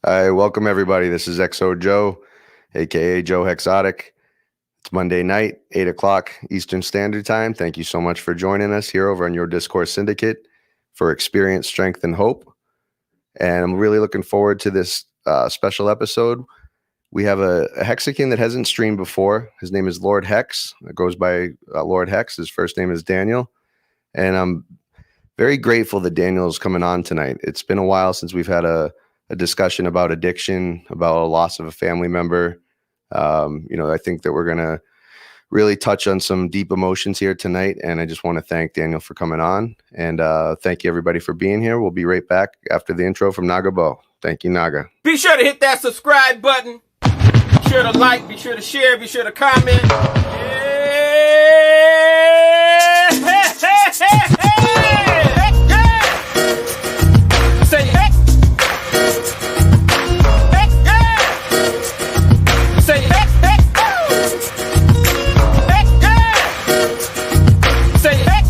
Hi, welcome everybody. This is XO Joe, aka Joe Hexotic. It's Monday night, 8 o'clock Eastern Standard Time. Thank you so much for joining us here over on your Discourse Syndicate for Experience, Strength, and Hope. And I'm really looking forward to this special episode. We have a Hexican that hasn't streamed before. His name is Lord Hex. It goes by Lord Hex. His first name is Daniel. And I'm very grateful that Daniel is coming on tonight. It's been a while since we've had a discussion about addiction, about a loss of a family member. I think that we're going to really touch on some deep emotions here tonight. And I just want to thank Daniel for coming on. And thank you, everybody, for being here. We'll be right back after the intro from Naga Bo. Thank you, Naga. Be sure to hit that subscribe button. Be sure to like, be sure to share, be sure to comment. Say hey. Say hey, hey. Hey, yeah. Say hey.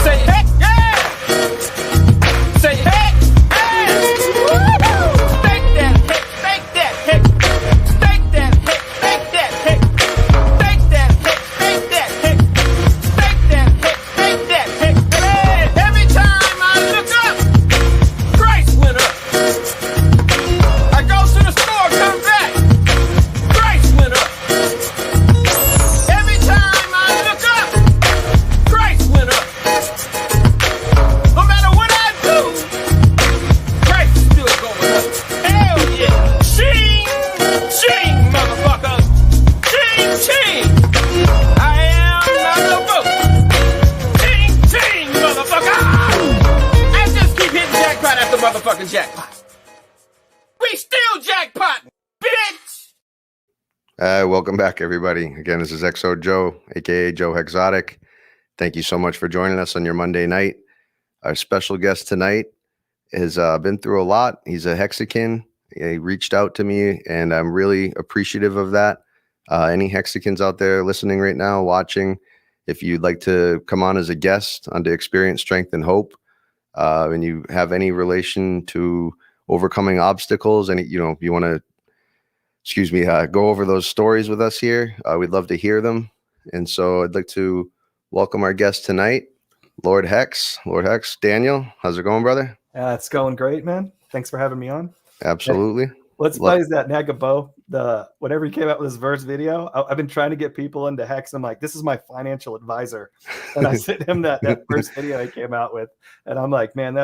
Say hey, yeah. Say hey, hey. Stake that heck, stake that heck. Stake that heck, stake that heck. Stake that heck, stake that heck. Stake that heck, stake that heck. Hey, every time I look up, price went up. I go to the store, come back, price went up. Every time I look up, price went up. No matter what I do, price is still going up. Hell yeah. Ching, ching, motherfucker. Ching, ching. I am not the book. Ching, ching, motherfucker. I just keep hitting jackpot after motherfucking jackpot. We still jackpot, bitch. Welcome back, everybody. Again, this is XO Joe, aka Joe Hexotic. Thank you so much for joining us on your Monday night. Our special guest tonight has been through a lot. He's a Hexican. He reached out to me, and I'm really appreciative of that. Any Hexicans out there listening right now, watching, if you'd like to come on as a guest on to Experience, Strength, and Hope, and you have any relation to overcoming obstacles, and you want to, go over those stories with us here, we'd love to hear them. And so I'd like to welcome our guest tonight, Lord Hex. Lord Hex, Daniel, how's it going, brother? It's going great, man. Thanks for having me on. Absolutely. What's funny is that Nagabo, whenever he came out with his verse video, I've been trying to get people into Hex. I'm like, this is my financial advisor. And I sent him that first video he came out with. And I'm like, man,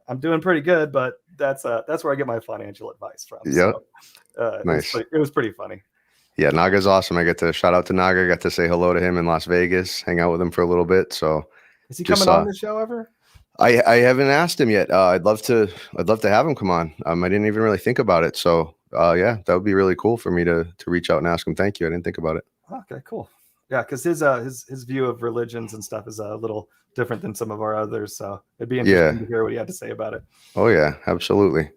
I'm doing pretty good, but that's where I get my financial advice from. Yeah. So, Nice. It was pretty funny. Yeah, Naga's awesome. I get to shout out to Naga. I got to say hello to him in Las Vegas, hang out with him for a little bit. So Is he coming on the show ever? I haven't asked him yet. I'd love to have him come on. I didn't even really think about it. So yeah, that would be really cool for me to reach out and ask him. Thank you. I didn't think about it. Okay, cool. Yeah, because his view of religions and stuff is a little different than some of our others. So it'd be interesting to hear what he had to say about it. Oh yeah, absolutely.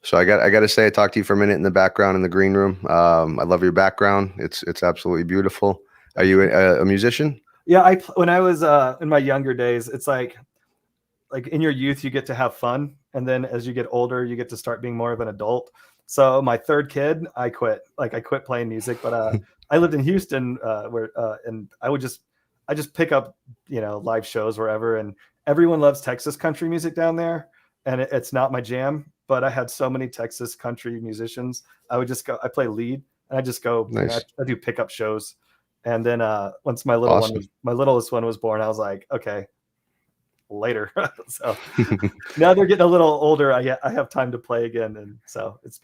So I got to say, I talked to you for a minute in the background in the green room. I love your background. It's absolutely beautiful. Are you a musician? Yeah, when I was in my younger days, it's like in your youth you get to have fun, and then as you get older you get to start being more of an adult. So my third kid, I quit playing music, but I lived in Houston and I just pick up live shows wherever, and everyone loves Texas country music down there, and it's not my jam, but I had so many Texas country musicians. I would just go, I play lead, and I just go. Nice. I do pickup shows, and then once my littlest one was born, I was like, okay, later. So now they're getting a little older. I have time to play again, and so it's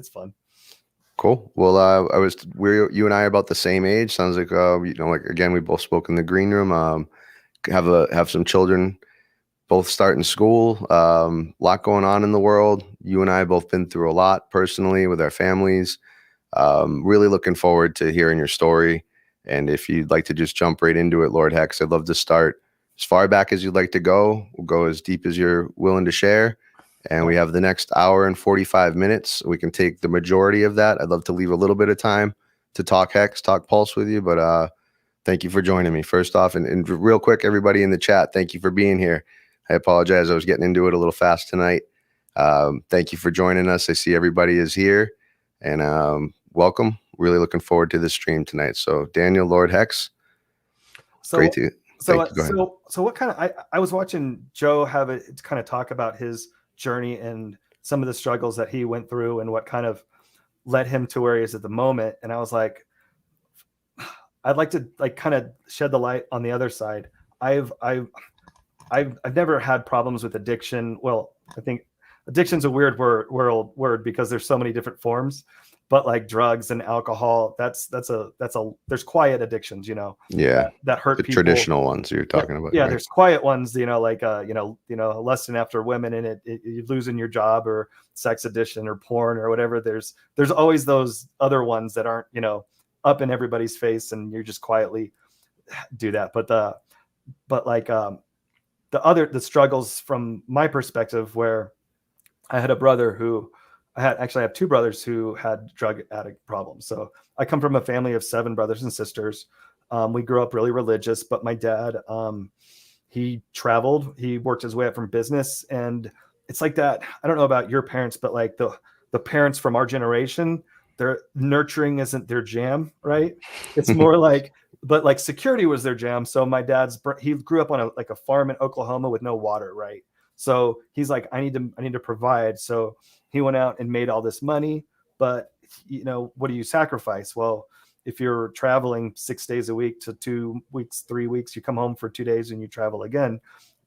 fun. Cool. Well, you and I are about the same age. Sounds like again, we both spoke in the green room. Have some children, both starting school. Lot going on in the world. You and I have both been through a lot personally with our families. Really looking forward to hearing your story. And if you'd like to just jump right into it, Lord Hex, I'd love to start as far back as you'd like to go. We'll go as deep as you're willing to share. And we have the next hour and 45 minutes. We can take the majority of that. I'd love to leave a little bit of time to talk Hex, talk Pulse with you. But thank you for joining me first off. And real quick, everybody in the chat, thank you for being here. I apologize. I was getting into it a little fast tonight. Thank you for joining us. I see everybody is here, and welcome. Really looking forward to this stream tonight. So Daniel, Lord Hex, So, great to thank you. Go ahead. So what kind of, I was watching Joe have a kind of talk about his journey and some of the struggles that he went through and what kind of led him to where he is at the moment. And I was like, I'd like to like kind of shed the light on the other side. I've never had problems with addiction. Well, I think addiction's a weird word because there's so many different forms, but like drugs and alcohol, there's quiet addictions, you know, Yeah, that hurt the people. Traditional ones you're talking about. Yeah, right? there's quiet ones, you know, like lusting after women and you losing your job, or sex addiction or porn or whatever. There's always those other ones that aren't, you know, up in everybody's face and you're just quietly do that. But the struggles from my perspective, where I had a brother who I have two brothers who had drug addict problems. So I come from a family of 7 brothers and sisters. We grew up really religious, but my dad, he traveled, he worked his way up from business. And it's like that. I don't know about your parents, but like the parents from our generation, their nurturing isn't their jam, right? It's more like, but like security was their jam. So my he grew up on a farm in Oklahoma with no water, right? So he's like, I need to provide. So he went out and made all this money, but you know, what do you sacrifice? Well, if you're traveling 6 days a week to 2 weeks, 3 weeks, you come home for 2 days and you travel again.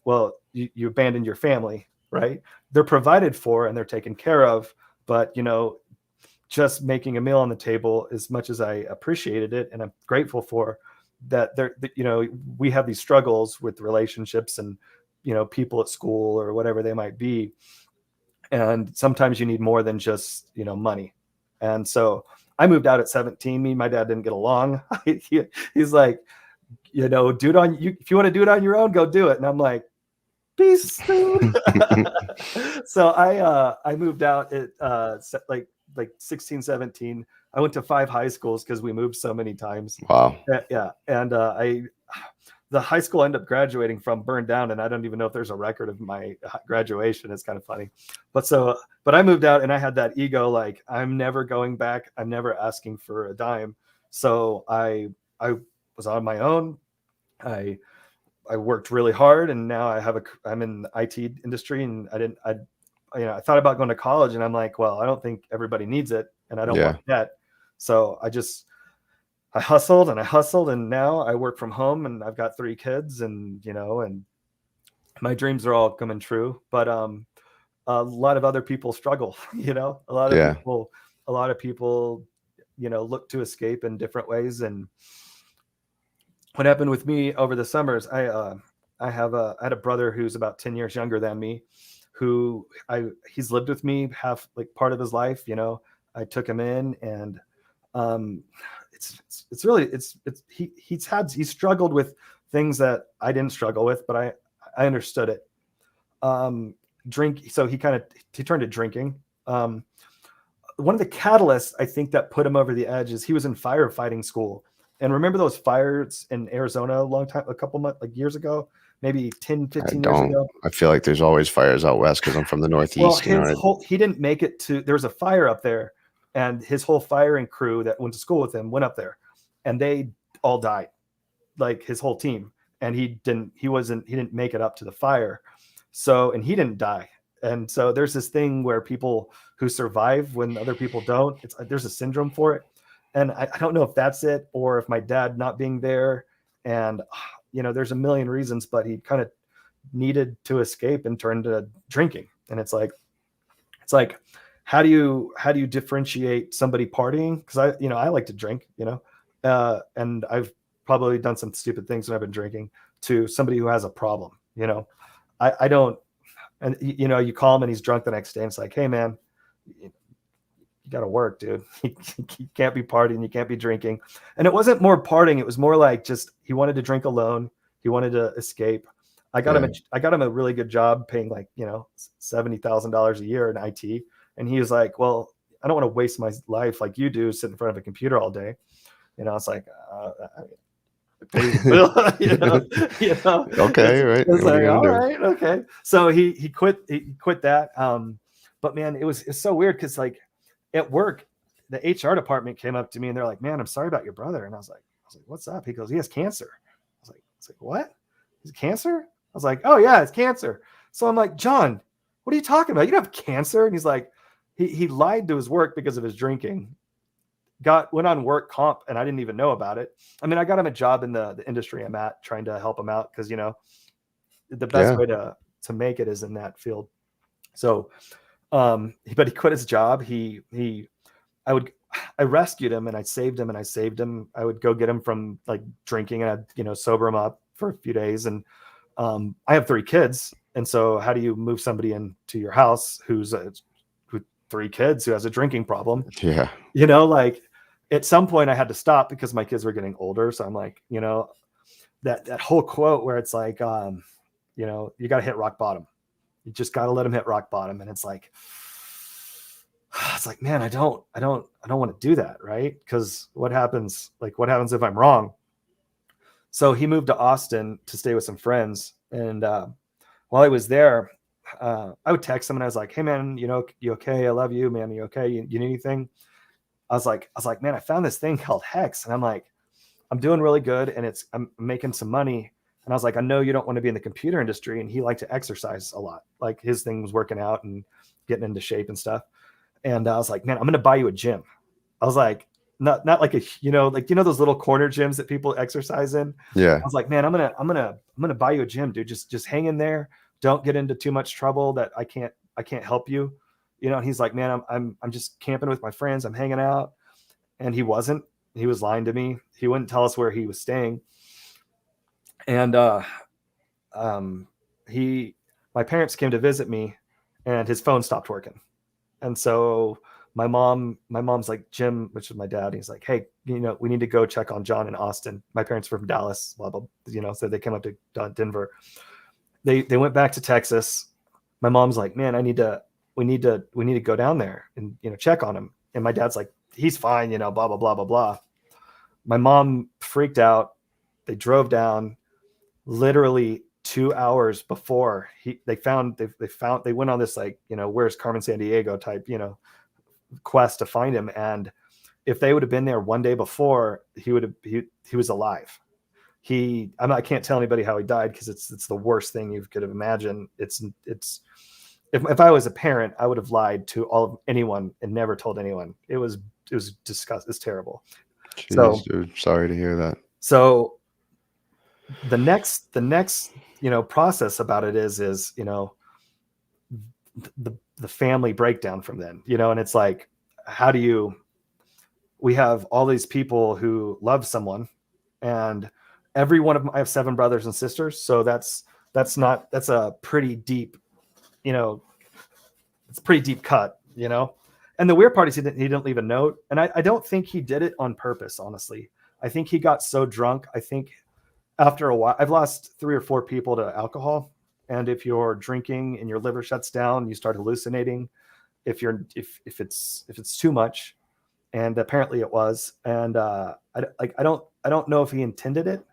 Well, you abandon your family, right? They're provided for and they're taken care of, but you know, just making a meal on the table, as much as I appreciated it and I'm grateful for that, you know, we have these struggles with relationships and, you know, people at school or whatever they might be. And sometimes you need more than just, you know, money. And so I moved out at 17. Me and my dad didn't get along. He's like, you know, if you want to do it on your own, go do it. And I'm like, peace, dude. So I moved out at like 16, 17. I went to 5 high schools because we moved so many times. Wow. Yeah. And the high school I ended up graduating from burned down, and I don't even know if there's a record of my graduation. It's kind of funny. But I moved out and I had that ego, like I'm never going back. I'm never asking for a dime. So I was on my own. I worked really hard, and now I'm in the IT industry, and I thought about going to college, and I'm like, well, I don't think everybody needs it, and I don't want that. So I hustled, and now I work from home, and I've got 3 kids, and you know, and my dreams are all coming true. But a lot of other people struggle. You know, a lot of people, you know, look to escape in different ways. And what happened with me over the summers, I had a brother who's about 10 years younger than me, he's lived with me part of his life. You know, I took him in, and he's struggled with things that I didn't struggle with, but I understood it. So he turned to drinking. One of the catalysts I think that put him over the edge is he was in firefighting school. And remember those fires in Arizona years ago, maybe 10, 15 years ago? I feel like there's always fires out west because I'm from the Northeast. Well, he didn't make it there was a fire up there, and his whole firing crew that went to school with him went up there, and they all died, like his whole team. And he didn't make it up to the fire. So, and he didn't die. And so there's this thing where people who survive when other people don't, there's a syndrome for it. And I don't know if that's it, or if my dad not being there, and you know, there's a million reasons, but he kind of needed to escape and turned to drinking. And it's like, how do you differentiate somebody partying? Because I like to drink, you know, and I've probably done some stupid things when I've been drinking, to somebody who has a problem. You know, I don't, and you know, you call him and he's drunk the next day, and it's like, hey man, you got to work, dude. You can't be partying. You can't be drinking. And it wasn't more partying. It was more like just, he wanted to drink alone. He wanted to escape. I got him a really good job paying like, you know, $70,000 a year in IT. And he was like, well, I don't want to waste my life like you do, sitting in front of a computer all day. You know, it's like, you know? Okay, right. It's like, all right, okay. So he quit that. But man, it's so weird because like at work, the HR department came up to me and they're like, "Man, I'm sorry about your brother." And I was like, "What's up?" He goes, "He has cancer." I was like, "What? He's cancer?" I was like, "Oh yeah, it's cancer." So I'm like, "John, what are you talking about? You don't have cancer." And he's like, he lied to his work because of his drinking. Went on work comp, and I didn't even know about it. I mean, I got him a job in the industry I'm at, trying to help him out because the best way to make it is in that field. So, but he quit his job. I rescued him and I saved him. I would go get him from like drinking and I'd, sober him up for a few days. And I have 3 kids. And so how do you move somebody into your house who's with 3 kids who has a drinking problem? Yeah. Like at some point I had to stop because my kids were getting older. So I'm like, that whole quote where it's like, you got to hit rock bottom. You just got to let them hit rock bottom. And it's like, man, I don't want to do that. Right. Cause what happens if I'm wrong? So he moved to Austin to stay with some friends. And, while I was there, I would text him and I was like, "Hey man, you okay? I love you, man. You okay? You need anything?" I was like, "Man, I found this thing called Hex." And I'm like, "I'm doing really good. And I'm making some money." And I was like, "I know you don't want to be in the computer industry." And he liked to exercise a lot. Like his thing was working out and getting into shape and stuff. And I was like, "Man, I'm going to buy you a gym." I was like, not like those little corner gyms that people exercise in. Yeah. I was like, "Man, I'm gonna buy you a gym, dude. Just hang in there. Don't get into too much trouble that I can't help you." And he's like, "Man, I'm just camping with my friends. I'm hanging out." And he wasn't. He was lying to me. He wouldn't tell us where he was staying. And my parents came to visit me, and his phone stopped working. And so my mom's like, "Jim," which is my dad. He's like, "Hey, we need to go check on John in Austin." My parents were from Dallas, blah, blah, so they came up to Denver. They went back to Texas. My mom's like, "Man, we need to go down there and, check on him." And my dad's like, "He's fine, blah, blah, blah, blah, blah." My mom freaked out. They drove down literally 2 hours before they went on this like, where's Carmen Sandiego type, quest to find him. And if they would have been there one day before, he was alive. I can't tell anybody how he died because it's the worst thing you could have imagined. If I was a parent, I would have lied to anyone and never told anyone. It was disgusting. It's terrible. Jeez, So, dude, sorry to hear that. So the next process about it is the family breakdown from then, and it's like, we have all these people who love someone, and every one of them, I have 7 brothers and sisters. So that's a pretty deep, it's a pretty deep cut, and the weird part is he didn't leave a note. And I don't think he did it on purpose. Honestly, I think he got so drunk. I think after a while, I've lost 3 or 4 people to alcohol. And if you're drinking and your liver shuts down, you start hallucinating. If it's too much, and apparently it was. And I don't know if he intended it,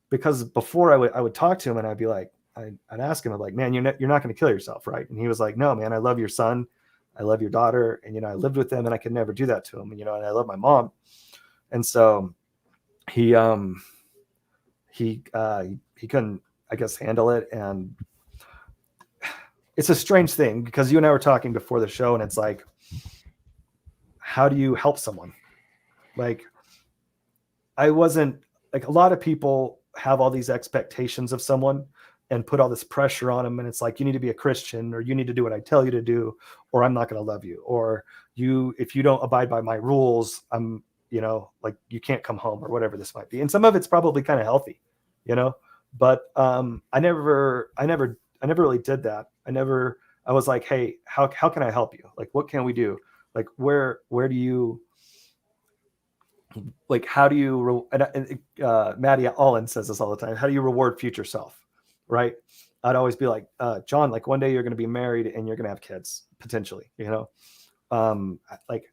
because before I would talk to him and I'd be like, I'd ask him, I'm like, "Man, you're not going to kill yourself, right?" And he was like, "No, man, I love your son, I love your daughter, and I lived with them, and I could never do that to them, and I love my mom." And so he couldn't, I guess, handle it. And it's a strange thing, because you and I were talking before the show, and it's like, how do you help someone? Like, I wasn't like, a lot of people have all these expectations of someone and put all this pressure on them. And it's like, you need to be a Christian, or you need to do what I tell you to do, or I'm not going to love you, or if you don't abide by my rules, I'm, like, you can't come home, or whatever this might be. And some of it's probably kind of healthy, but I never really did that. I was like, "Hey, how can I help you? Like, what can we do? Like, where do you, like, how do you, Maddie Allen says this all the time, how do you reward future self?" Right. I'd always be like, "John, like, one day you're going to be married and you're going to have kids, potentially, like,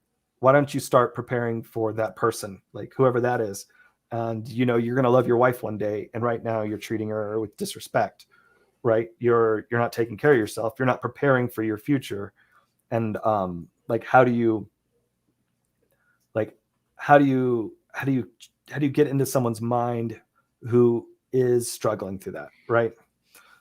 why don't you start preparing for that person, like, whoever that is? And, you're going to love your wife one day. And right now you're treating her with disrespect, right? You're not taking care of yourself. You're not preparing for your future. and like how do you how do you get into someone's mind who is struggling through that, right?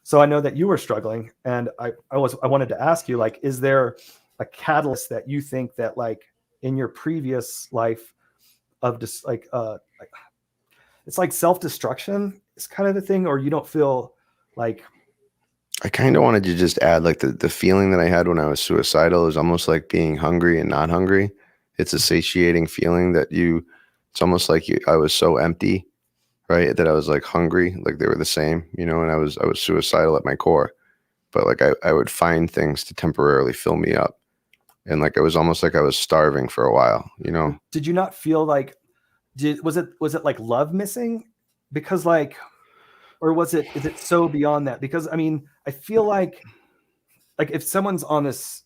So I know that you were struggling, and I wanted to ask you, like, is there a catalyst that you think that, like, in your previous life of just like it's like self-destruction is kind of the thing, or you don't feel like... I kind of wanted to just add, like, the feeling that I had when I was suicidal is almost like being hungry and not hungry. It's a satiating feeling that it's almost like I was so empty, right? That I was like hungry, like they were the same, and I was suicidal at my core, but like I would find things to temporarily fill me up. And like, it was almost like I was starving for a while, Did you not feel like, was it like love missing? Because like, or is it so beyond that? Because I mean, I feel like if someone's on this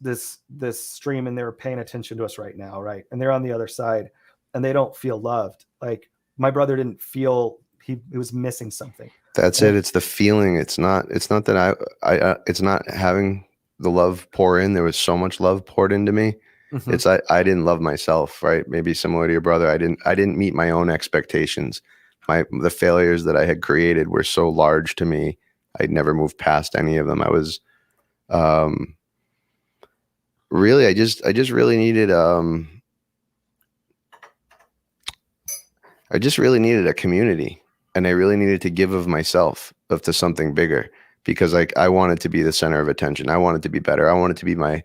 stream and they're paying attention to us right now, right, and they're on the other side and they don't feel loved, like my brother didn't feel, he was missing something. That's it. It's the feeling. It's not that it's not having the love pour in. There was so much love poured into me. Mm-hmm. It's I didn't love myself, right? Maybe similar to your brother. I didn't meet my own expectations. The failures that I had created were so large to me. I'd never moved past any of them. I was really, I just really needed I just really needed a community, and I really needed to give of myself to something bigger, because like I wanted to be the center of attention. I wanted to be better. I wanted to be my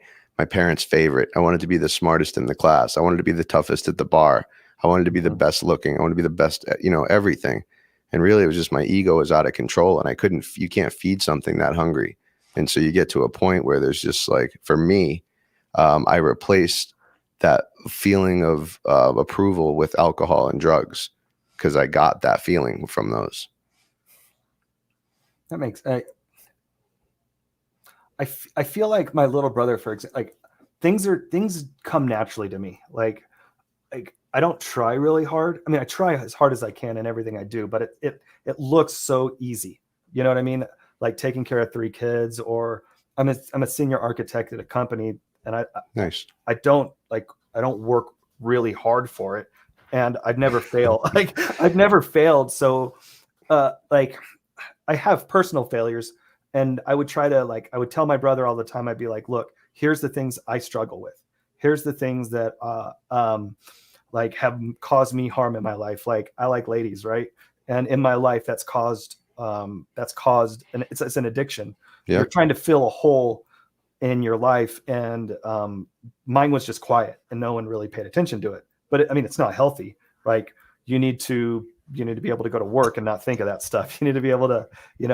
parents' favorite. I wanted to be the smartest in the class. I wanted to be the toughest at the bar. I wanted to be the best looking. I wanted to be the best at, everything. And really, it was just my ego was out of control, and you can't feed something that hungry. And so you get to a point where there's just like, for me, I replaced that feeling of approval with alcohol and drugs, because I got that feeling from those. That makes I feel like my little brother, for example, like things come naturally to me. Like I don't try really hard. I mean, I try as hard as I can in everything I do, but it looks so easy. You know what I mean? Like taking care of 3 kids, or I'm a senior architect at a company, and Nice. I don't work really hard for it, and I've never failed. Like I've never failed. So like I have personal failures, and I would try to, I would tell my brother all the time, I'd be like, look, here's the things I struggle with. Here's the things that like have caused me harm in my life. Like I like ladies, right? And in my life that's caused and it's an addiction. Yeah. You're trying to fill a hole in your life, and mine was just quiet and no one really paid attention to it. But I mean, it's not healthy. Like you need to be able to go to work and not think of that stuff. You need to be able to,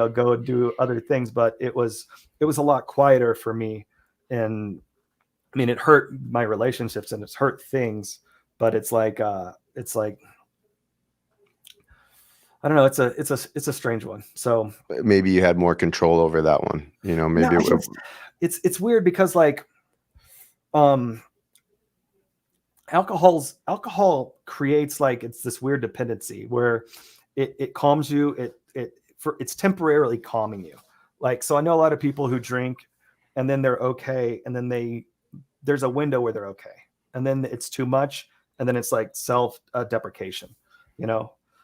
go do other things. But it was a lot quieter for me. And I mean, it hurt my relationships and it's hurt things, but it's like I don't know. It's a strange one. So maybe you had more control over that one, maybe. No, it's weird because alcohol creates it's this weird dependency where it calms you. It's temporarily calming you. So I know a lot of people who drink and then they're okay, and then there's a window where they're okay, and then it's too much, and then it's like self deprecation,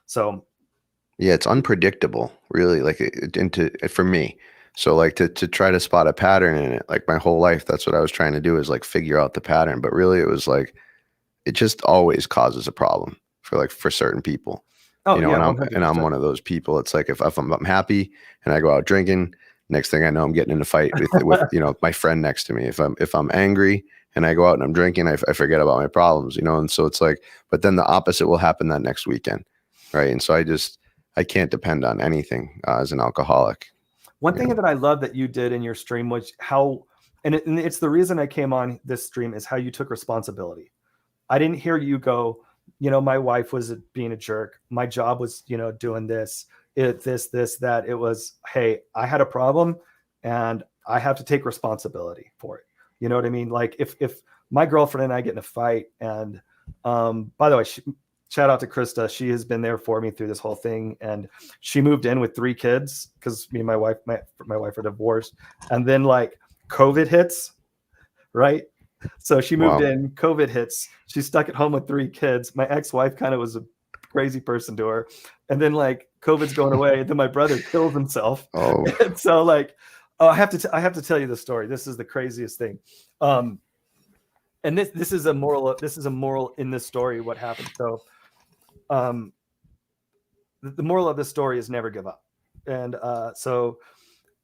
So yeah, it's unpredictable, really. For me. So to try to spot a pattern in it, like my whole life, that's what I was trying to do, is figure out the pattern. But really, it was it just always causes a problem for certain people. Oh, and yeah, I'm one of those people. It's like if I'm happy and I go out drinking, next thing I know, I'm getting in a fight with my friend next to me. If I'm angry and I go out and I'm drinking, I forget about my problems, and so it's but then the opposite will happen that next weekend, right? And so I can't depend on anything as an alcoholic. One thing that I love that you did in your stream was and it's the reason I came on this stream, is how you took responsibility. I didn't hear you go, my wife was being a jerk. My job was, doing this, that. It was, hey, I had a problem and I have to take responsibility for it. You know what I mean? If my girlfriend and I get in a fight, and by the way, shout out to Krista. She has been there for me through this whole thing. And she moved in with 3 kids because me and my wife are divorced. And then COVID hits, right? So she moved Wow. in, COVID hits, she's stuck at home with 3 kids. My ex-wife kind of was a crazy person to her. And then like COVID's going away, and then my brother kills himself. Oh, And so like, oh, I have to tell you the story. This is the craziest thing. And this is a moral in this story, what happened. So the moral of this story is never give up. And so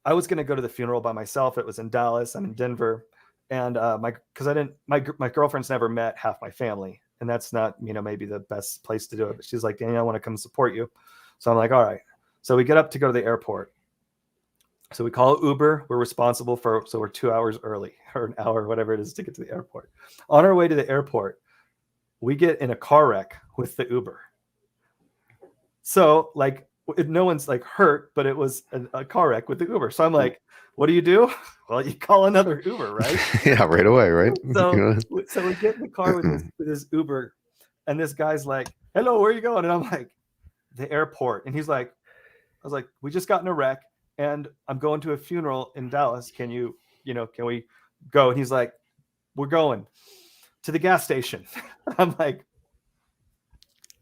I was going to go to the funeral by myself. It was in Dallas. I'm in Denver. And my girlfriend's never met half my family. And that's not, maybe the best place to do it. But she's like, Daniel, I want to come support you. So I'm like, all right. So we get up to go to the airport. So we call Uber. We're responsible so we're 2 hours early, or an hour, whatever it is, to get to the airport. On our way to the airport, we get in a car wreck with the Uber. So like, no one's like hurt, but it was a car wreck with the Uber. So I'm like, what do you do? Well, you call another Uber, right? yeah, right away, right? So we get in the car with this Uber, and this guy's like, hello, where are you going? And I'm like, the airport. And he's like, I was like, we just got in a wreck, and I'm going to a funeral in Dallas. Can we go? And he's like, we're going to the gas station. I'm like,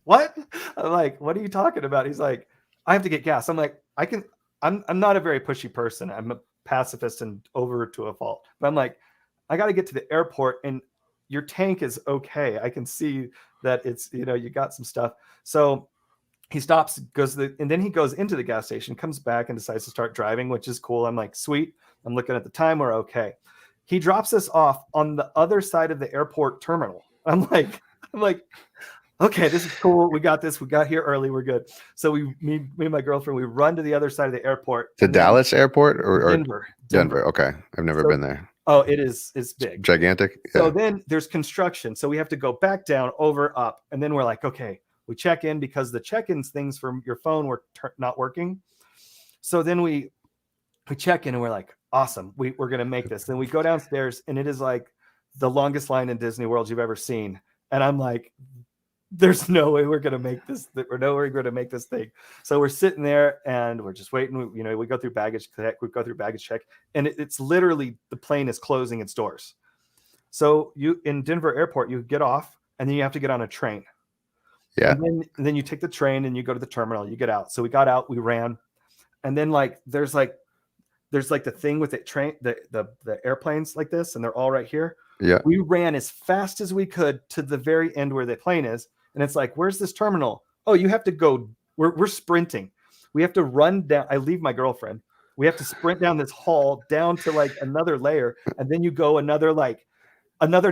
what? I'm like, what are you talking about? He's like, I have to get gas. I'm like, I'm not a very pushy person. I'm a pacifist and over to a fault. But I'm like, I got to get to the airport, and your tank is okay. I can see that it's, you got some stuff. So he stops, and then he goes into the gas station, comes back and decides to start driving, which is cool. I'm like, sweet. I'm looking at the time. We're okay. He drops us off on the other side of the airport terminal. I'm like, okay, this is cool. We got this. We got here early. We're good. So me and my girlfriend, we run to the other side of the airport. The Dallas airport or Denver. Okay. I've never been there. Oh, it's big. Gigantic. Yeah. So then there's construction. So we have to go back down, over, up. And then we're like, okay, we check in because the check-ins things from your phone were not working. So then we check in and we're like, awesome. We're going to make this. Then we go downstairs, and it is like the longest line in Disney World you've ever seen. And I'm like, there's no way we're going to make this. We're nowhere going to make this thing. So we're sitting there and we're just waiting. We go through baggage check. We go through baggage check, and it's literally the plane is closing its doors. So in Denver airport, you get off, and then you have to get on a train. Yeah. And then you take the train and you go to the terminal. You get out. So we got out. We ran, and then like there's the thing with the train, the airplanes like this, and they're all right here. Yeah. We ran as fast as we could to the very end where the plane is. And it's like, where's this terminal? Oh, you have to go. We're sprinting. We have to run down. I leave my girlfriend. We have to sprint down this hall down to like another layer. And then you go another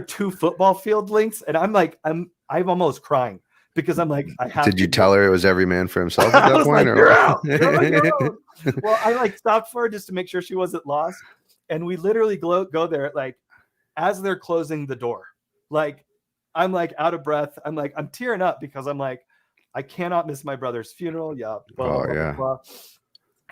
2 football field lengths. And I'm like, I'm almost crying because I'm like, I have Did you tell her it was every man for himself at that point? Like, you're out. You're on your own. Well, I like stopped for her just to make sure she wasn't lost. And we literally go there like as they're closing the door. Like, I'm like out of breath. I'm tearing up because I'm like, I cannot miss my brother's funeral. Yeah. Blah, blah, blah.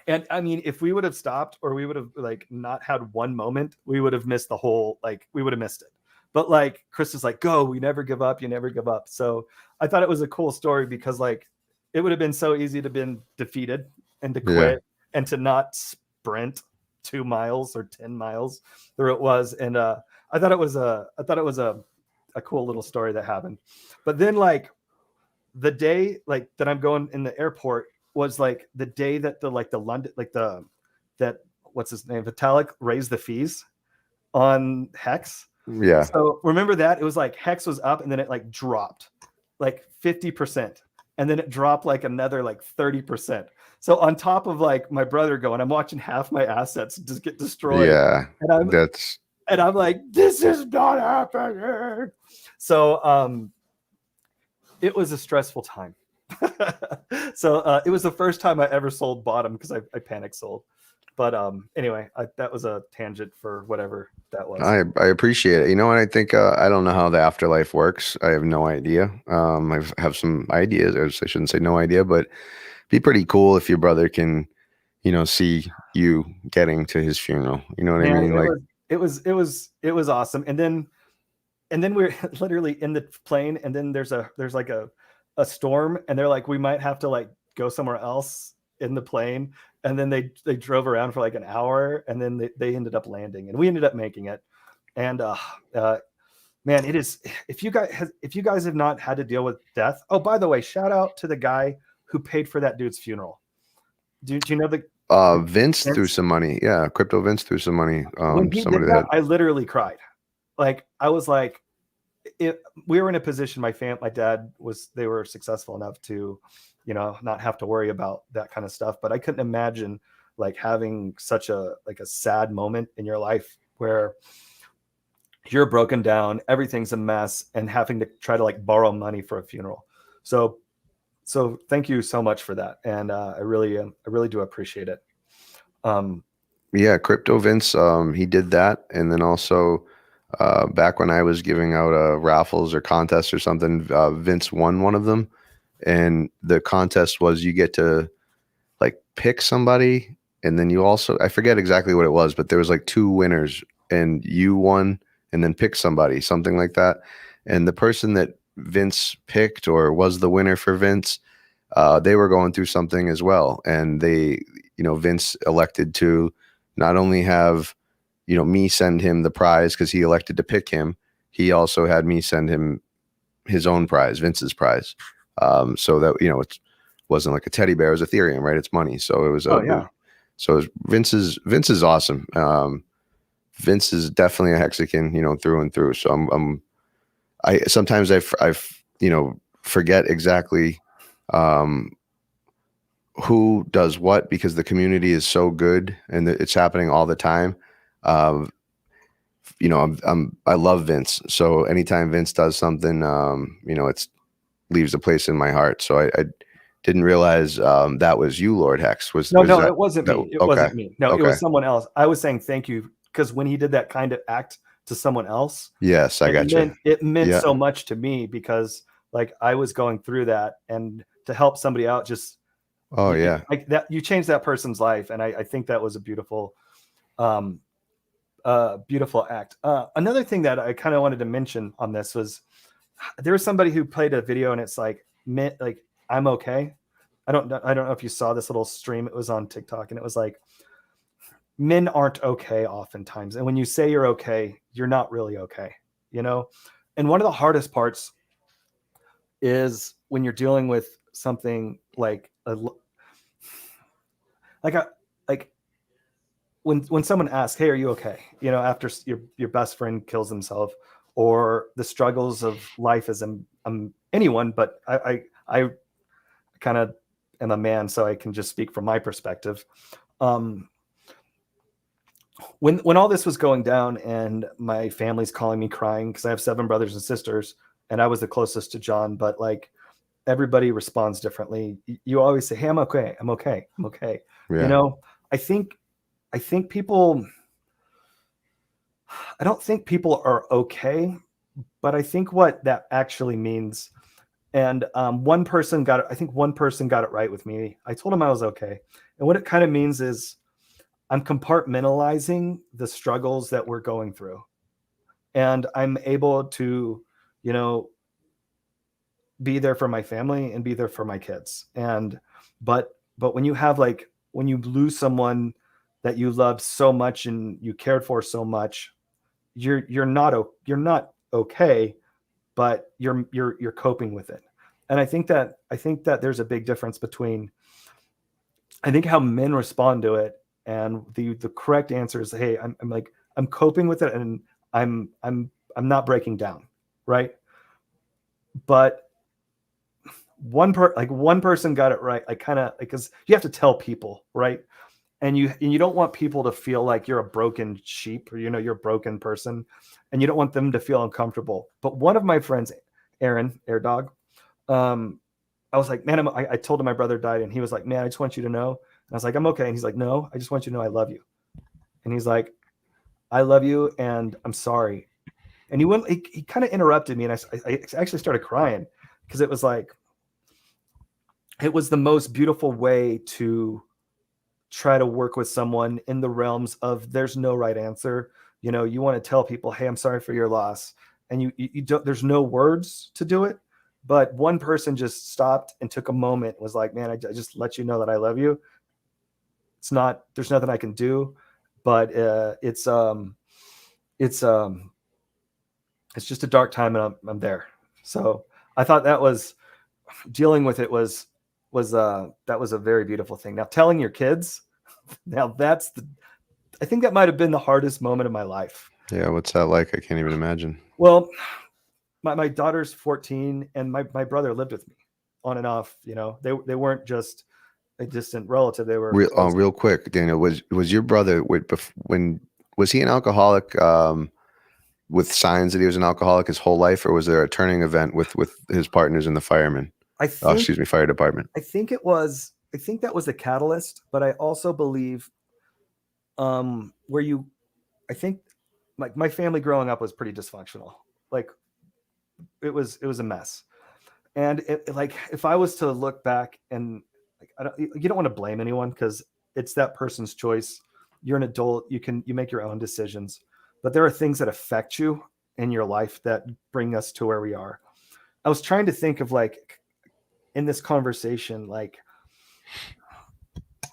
And I mean, if we would have stopped, or we would have like not had one moment, we would have missed the whole, like we would have missed it. But like Chris is like, go, we never give up. You never give up. So I thought it was a cool story because like it would have been so easy to have been defeated and to quit and to not sprint 2 miles or 10 miles. There it was. And I thought it was a cool little story that happened. But then like the day like that I'm going in the airport was like the day that the London, like that what's his name, Vitalik raised the fees on Hex. Yeah. So remember that it was like Hex was up, and then it like dropped like 50%, and then it dropped like another like 30%. So on top of like my brother going, I'm watching half my assets just get destroyed. Yeah. And I'm like, this is not happening. So it was a stressful time. So it was the first time I ever sold bottom because I panic sold. But anyway, that was a tangent for whatever that was. I appreciate it. You know what? I think I don't know how the afterlife works. I have no idea. I have some ideas, or I shouldn't say no idea, but it'd be pretty cool if your brother can, see you getting to his funeral. You know what I mean? Like it was awesome. And then we're literally in the plane, and then there's like a storm, and they're like, we might have to like go somewhere else in the plane. And then they drove around for like an hour, and then they ended up landing, and we ended up making it. And man, it is. If you guys have not had to deal with death. Oh, by the way, shout out to the guy who paid for that dude's funeral. Do you know the Vince threw some money. Yeah, Crypto Vince threw some money. when he did that, I literally cried. Like, I was like, we were in a position, my dad they were successful enough to, not have to worry about that kind of stuff. But I couldn't imagine like having such a sad moment in your life where you're broken down, everything's a mess, and having to try to like borrow money for a funeral. So thank you so much for that. And I really do appreciate it. Yeah, Crypto Vince, he did that. And then also back when I was giving out raffles or contests or something, Vince won one of them. And the contest was you get to like pick somebody. And then you also, I forget exactly what it was, but there was like 2 winners and you won and then pick somebody, something like that. And the person that Vince picked or was the winner for Vince, they were going through something as well. And they, Vince elected to not only have, me send him the prize because he elected to pick him. He also had me send him his own prize, Vince's prize. So that, it wasn't like a teddy bear, it was Ethereum, right? It's money. So it was, Vince is awesome. Vince is definitely a Hexican, through and through. So I sometimes I forget exactly who does what because the community is so good and it's happening all the time. I love Vince. So anytime Vince does something, it's leaves a place in my heart. So I didn't realize that was you, Lord Hex. No, it wasn't me. It wasn't me. No, okay. It was someone else. I was saying thank you because when he did that kind of act to someone else, yes, I got you. It meant so much to me because like I was going through that, and to help somebody out, just like that, you changed that person's life, and I think that was a beautiful, beautiful act. Another thing that I kind of wanted to mention on this was there was somebody who played a video, and it's like I'm okay. I don't know if you saw this little stream. It was on TikTok, and it was like, men aren't okay oftentimes. And when you say you're okay, you're not really okay, And one of the hardest parts is when you're dealing with something like when someone asks, hey, are you okay? After your best friend kills himself, or the struggles of life as anyone, but I kind of am a man, so I can just speak from my perspective. When all this was going down and my family's calling me crying because I have 7 brothers and sisters and I was the closest to John, but like everybody responds differently. You always say, hey, I'm okay. I'm okay. I'm okay. Yeah. I think people, I don't think people are okay, but I think what that actually means. And one person got it right with me. I told him I was okay. And what it kind of means is I'm compartmentalizing the struggles that we're going through. And I'm able to, be there for my family and be there for my kids. But when you have when you lose someone that you loved so much and you cared for so much, you're not okay, but you're coping with it. And I think that there's a big difference between, I think, how men respond to it, and the correct answer is, hey, I'm coping with it, and I'm not breaking down, right? But one person got it right. Because you have to tell people, right? And you don't want people to feel like you're a broken sheep, or you're a broken person, and you don't want them to feel uncomfortable. But one of my friends, Aaron, Air Dog, I was like, man, I told him my brother died, and he was like, man, I just want you to know. And I was like, I'm okay. And he's like, no, I just want you to know I love you. And he's like, I love you, and I'm sorry. And he kind of interrupted me, and I actually started crying because it was like, it was the most beautiful way to try to work with someone in the realms of there's no right answer. You want to tell people, hey, I'm sorry for your loss. And you don't, there's no words to do it. But one person just stopped and took a moment, was like, man, I just let you know that I love you. There's nothing I can do, but it's it's just a dark time, and I'm there. So I thought that was dealing with it was that was a very beautiful thing. Now telling your kids, now I think that might have been the hardest moment of my life. Yeah, what's that like? I can't even imagine. Well, my daughter's 14, and my brother lived with me on and off. You know, they weren't just a distant relative. They were real quick, Daniel. Was your brother when was he an alcoholic? With signs that he was an alcoholic his whole life, or was there a turning event with his partners in the firemen? Fire department. I think that was the catalyst, but I also believe I think my family growing up was pretty dysfunctional. Like it was a mess. And like if I was to look back, and like you don't want to blame anyone because it's that person's choice. You're an adult, you make your own decisions. But there are things that affect you in your life that bring us to where we are. I was trying to think of like in this conversation, like,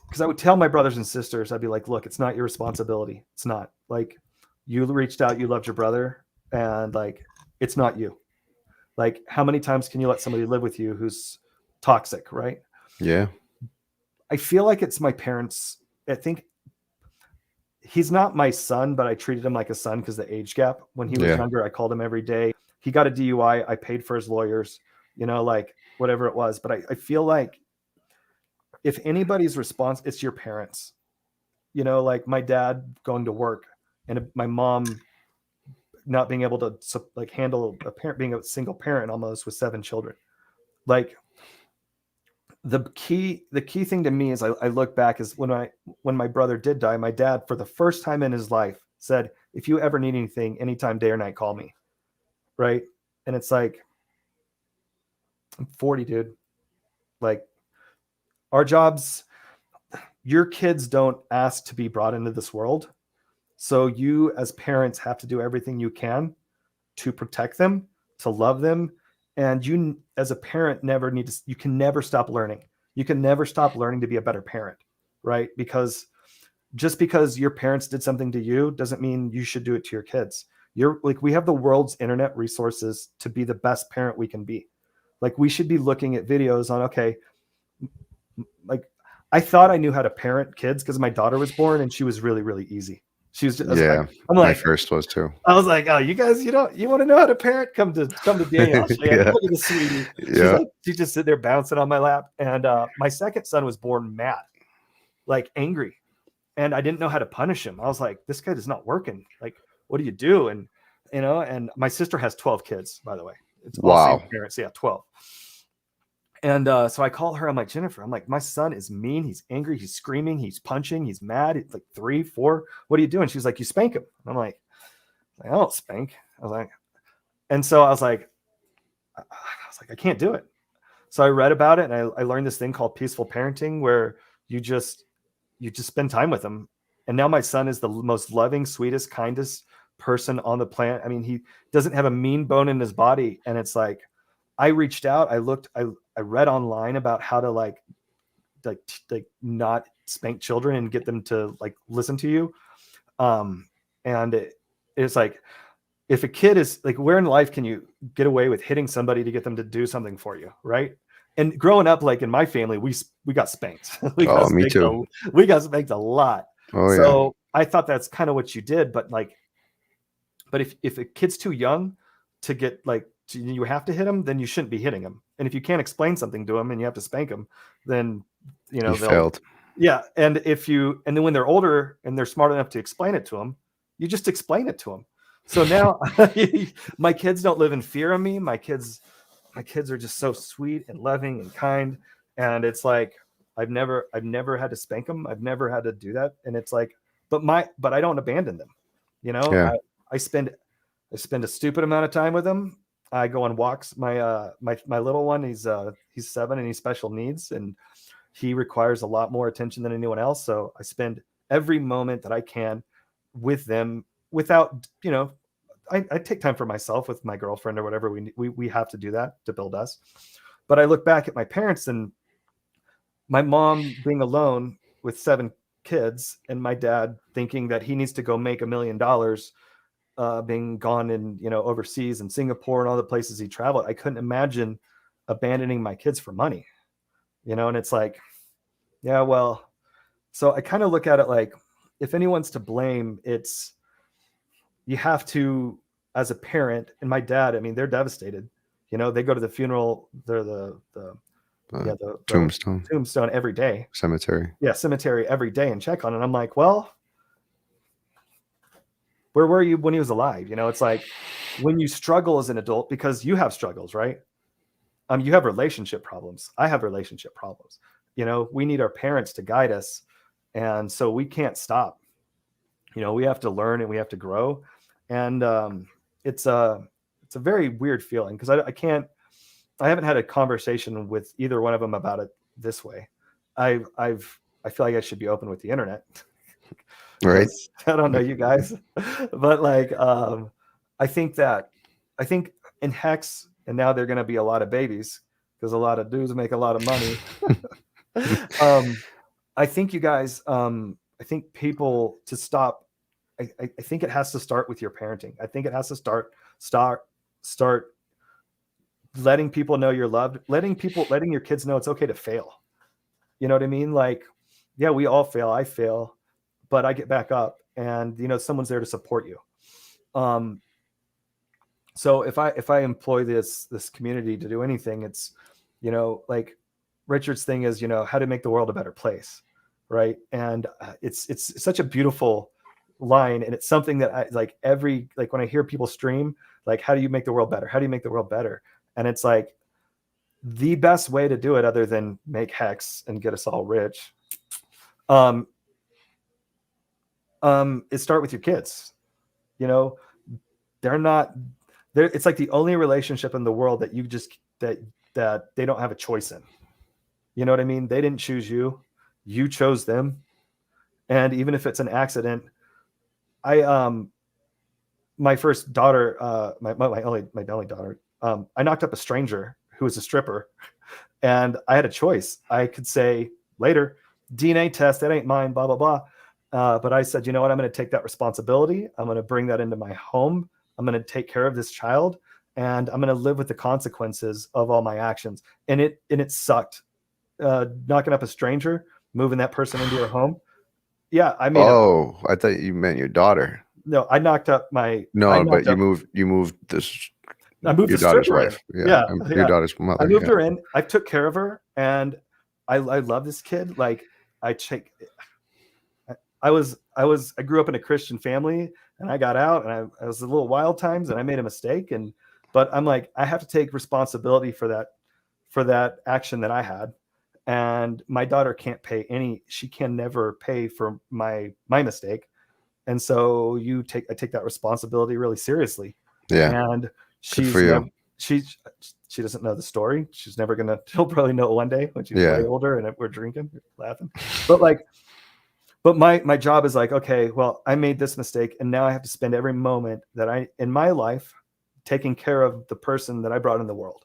because I would tell my brothers and sisters, I'd be like, look, it's not your responsibility. It's not. Like, you reached out, you loved your brother, and like, it's not you. Like, how many times can you let somebody live with you who's toxic, right? Yeah. I feel like it's my parents. I think he's not my son, but I treated him like a son because the age gap. When he was younger, I called him every day. He got a DUI. I paid for his lawyers, like whatever it was. But I feel like if anybody's response, it's your parents. Like my dad going to work and my mom not being able to like handle a parent, being a single parent almost with 7 children. Like the key thing to me is I look back is when my brother did die, my dad for the first time in his life said, if you ever need anything, anytime, day or night, call me. Right. And it's like, I'm 40, dude. Like our jobs, your kids don't ask to be brought into this world. So you as parents have to do everything you can to protect them, to love them. And you as a parent you can never stop learning. You can never stop learning to be a better parent, right? Because just because your parents did something to you doesn't mean you should do it to your kids. We have the world's internet resources to be the best parent we can be. Like we should be looking at videos on, okay, like I thought I knew how to parent kids because my daughter was born and she was really, really easy. She was just, my first was too. I was like, oh, you guys, you want to know how to parent? Come to Daniel. I'll show you. Look at the sweetie. She just sit there bouncing on my lap. And my second son was born mad, like angry. And I didn't know how to punish him. I was like, this kid is not working. Like, what do you do? And, and my sister has 12 kids, by the way. It's all same parents. Yeah, 12. And so I call her. I'm like, Jennifer, my son is mean. He's angry. He's screaming. He's punching. He's mad. He's like 3, 4. What are you doing? She's like, you spank him. And I'm like, I don't spank. And so I was like, I can't do it. So I read about it and I learned this thing called peaceful parenting where you just spend time with him. And now my son is the most loving, sweetest, kindest person on the planet. I mean, he doesn't have a mean bone in his body. And it's like, I reached out, I read online about how to like not spank children and get them to like listen to you. And it's like, if a kid is like, where in life can you get away with hitting somebody to get them to do something for you? Right. And growing up, like in my family, we got spanked. Me too. We got spanked a lot. So I thought that's kind of what you did. But if a kid's too young to get you have to him, then you shouldn't be hitting him. And if you can't explain something to him and you have to spank him, then you failed. Yeah. And then when they're older and they're smart enough to explain it to them, you just explain it to them. So now my kids don't live in fear of me. My kids are just so sweet and loving and kind. And it's like, I've never had to spank them. I've never had to do that. And it's like, but I don't abandon them. I spend a stupid amount of time with them. I go on walks. My little one, he's 7 and he's special needs and he requires a lot more attention than anyone else. So I spend every moment that I can with them without, I take time for myself with my girlfriend or whatever. We have to do that to build us. But I look back at my parents and my mom being alone with 7 kids and my dad thinking that he needs to go make $1 million being gone in, overseas and Singapore and all the places he traveled, I couldn't imagine abandoning my kids for money, and it's like, yeah, well, so I kind of look at it like, if anyone's to blame, it's, you have to, as a parent, and my dad, I mean, they're devastated. They go to the funeral, they're the tombstone every day. Cemetery. Yeah, cemetery every day and check on it. I'm like, well, where were you when he was alive? It's like, when you struggle as an adult, because you have struggles, right? You have relationship problems. I have relationship problems. We need our parents to guide us. And so we can't stop. We have to learn and we have to grow. And it's a very weird feeling, because I haven't had a conversation with either one of them about it this way. I feel like I should be open with the internet. Right. I don't know you guys, but like, I think in Hex, and now they're going to be a lot of babies because a lot of dudes make a lot of money. I think you guys, I think people to stop. I think it has to start with your parenting. I think it has to start letting people know you're loved, letting your kids know it's okay to fail. You know what I mean? Like, yeah, we all fail. I fail, but I get back up, and someone's there to support you. So if I employ this community to do anything, it's, like Richard's thing is, how to make the world a better place, right? And it's such a beautiful line, and it's something that I like when I hear people stream, like, how do you make the world better? How do you make the world better? And it's like, the best way to do it, other than make Hex and get us all rich, is start with your kids. It's like the only relationship in the world that you just that they don't have a choice in. You know what I mean? They didn't choose you, you chose them. And even if it's an accident, my first daughter, my only daughter, I knocked up a stranger who was a stripper, and I had a choice. I could say later, DNA test, that ain't mine, blah, blah, blah. But I said, you know what? I'm going to take that responsibility. I'm going to bring that into my home. I'm going to take care of this child, and I'm going to live with the consequences of all my actions. And it sucked. Knocking up a stranger, moving that person into your home. Yeah, I mean. Oh, I thought you meant your daughter. No, I knocked up my. No, but you moved this. I moved your the daughter's wife. Yeah, your daughter's mother. I moved her in. I took care of her, and I love this kid. Like, I grew up in a Christian family, and I got out, and I was a little wild times, and I made a mistake, but I'm like, I have to take responsibility for that action that I had. And my daughter can't she can never pay for my mistake. And so I take that responsibility really seriously. Yeah. And she doesn't know the story. She'll probably know it one day when she's way older and we're drinking, laughing. But my job is like, okay, well, I made this mistake, and now I have to spend every moment that in my life taking care of the person that I brought in the world,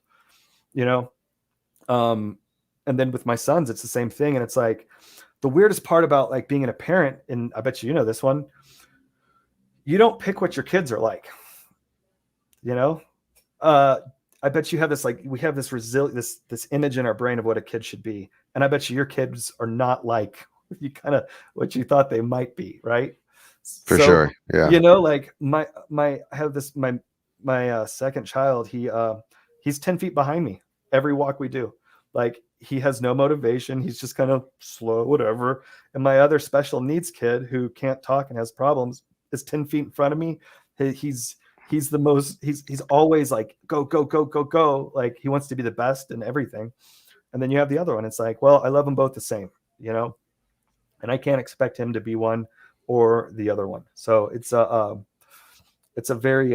and then with my sons, it's the same thing. And it's like, the weirdest part about like being a parent, and I bet you know this one, you don't pick what your kids are like. I bet you have this, like, we have this this image in our brain of what a kid should be. And I bet you your kids are not like what you thought they might be, right? For sure. Yeah. Like I have this, my second child, he's 10 feet behind me every walk we do. Like, he has no motivation. He's just kind of slow, whatever. And my other special needs kid who can't talk and has problems is 10 feet in front of me. He's always like, go, go, go, go, go. Like, he wants to be the best in everything. And then you have the other one. It's like, well, I love them both the same, and I can't expect him to be one or the other one. So it's a very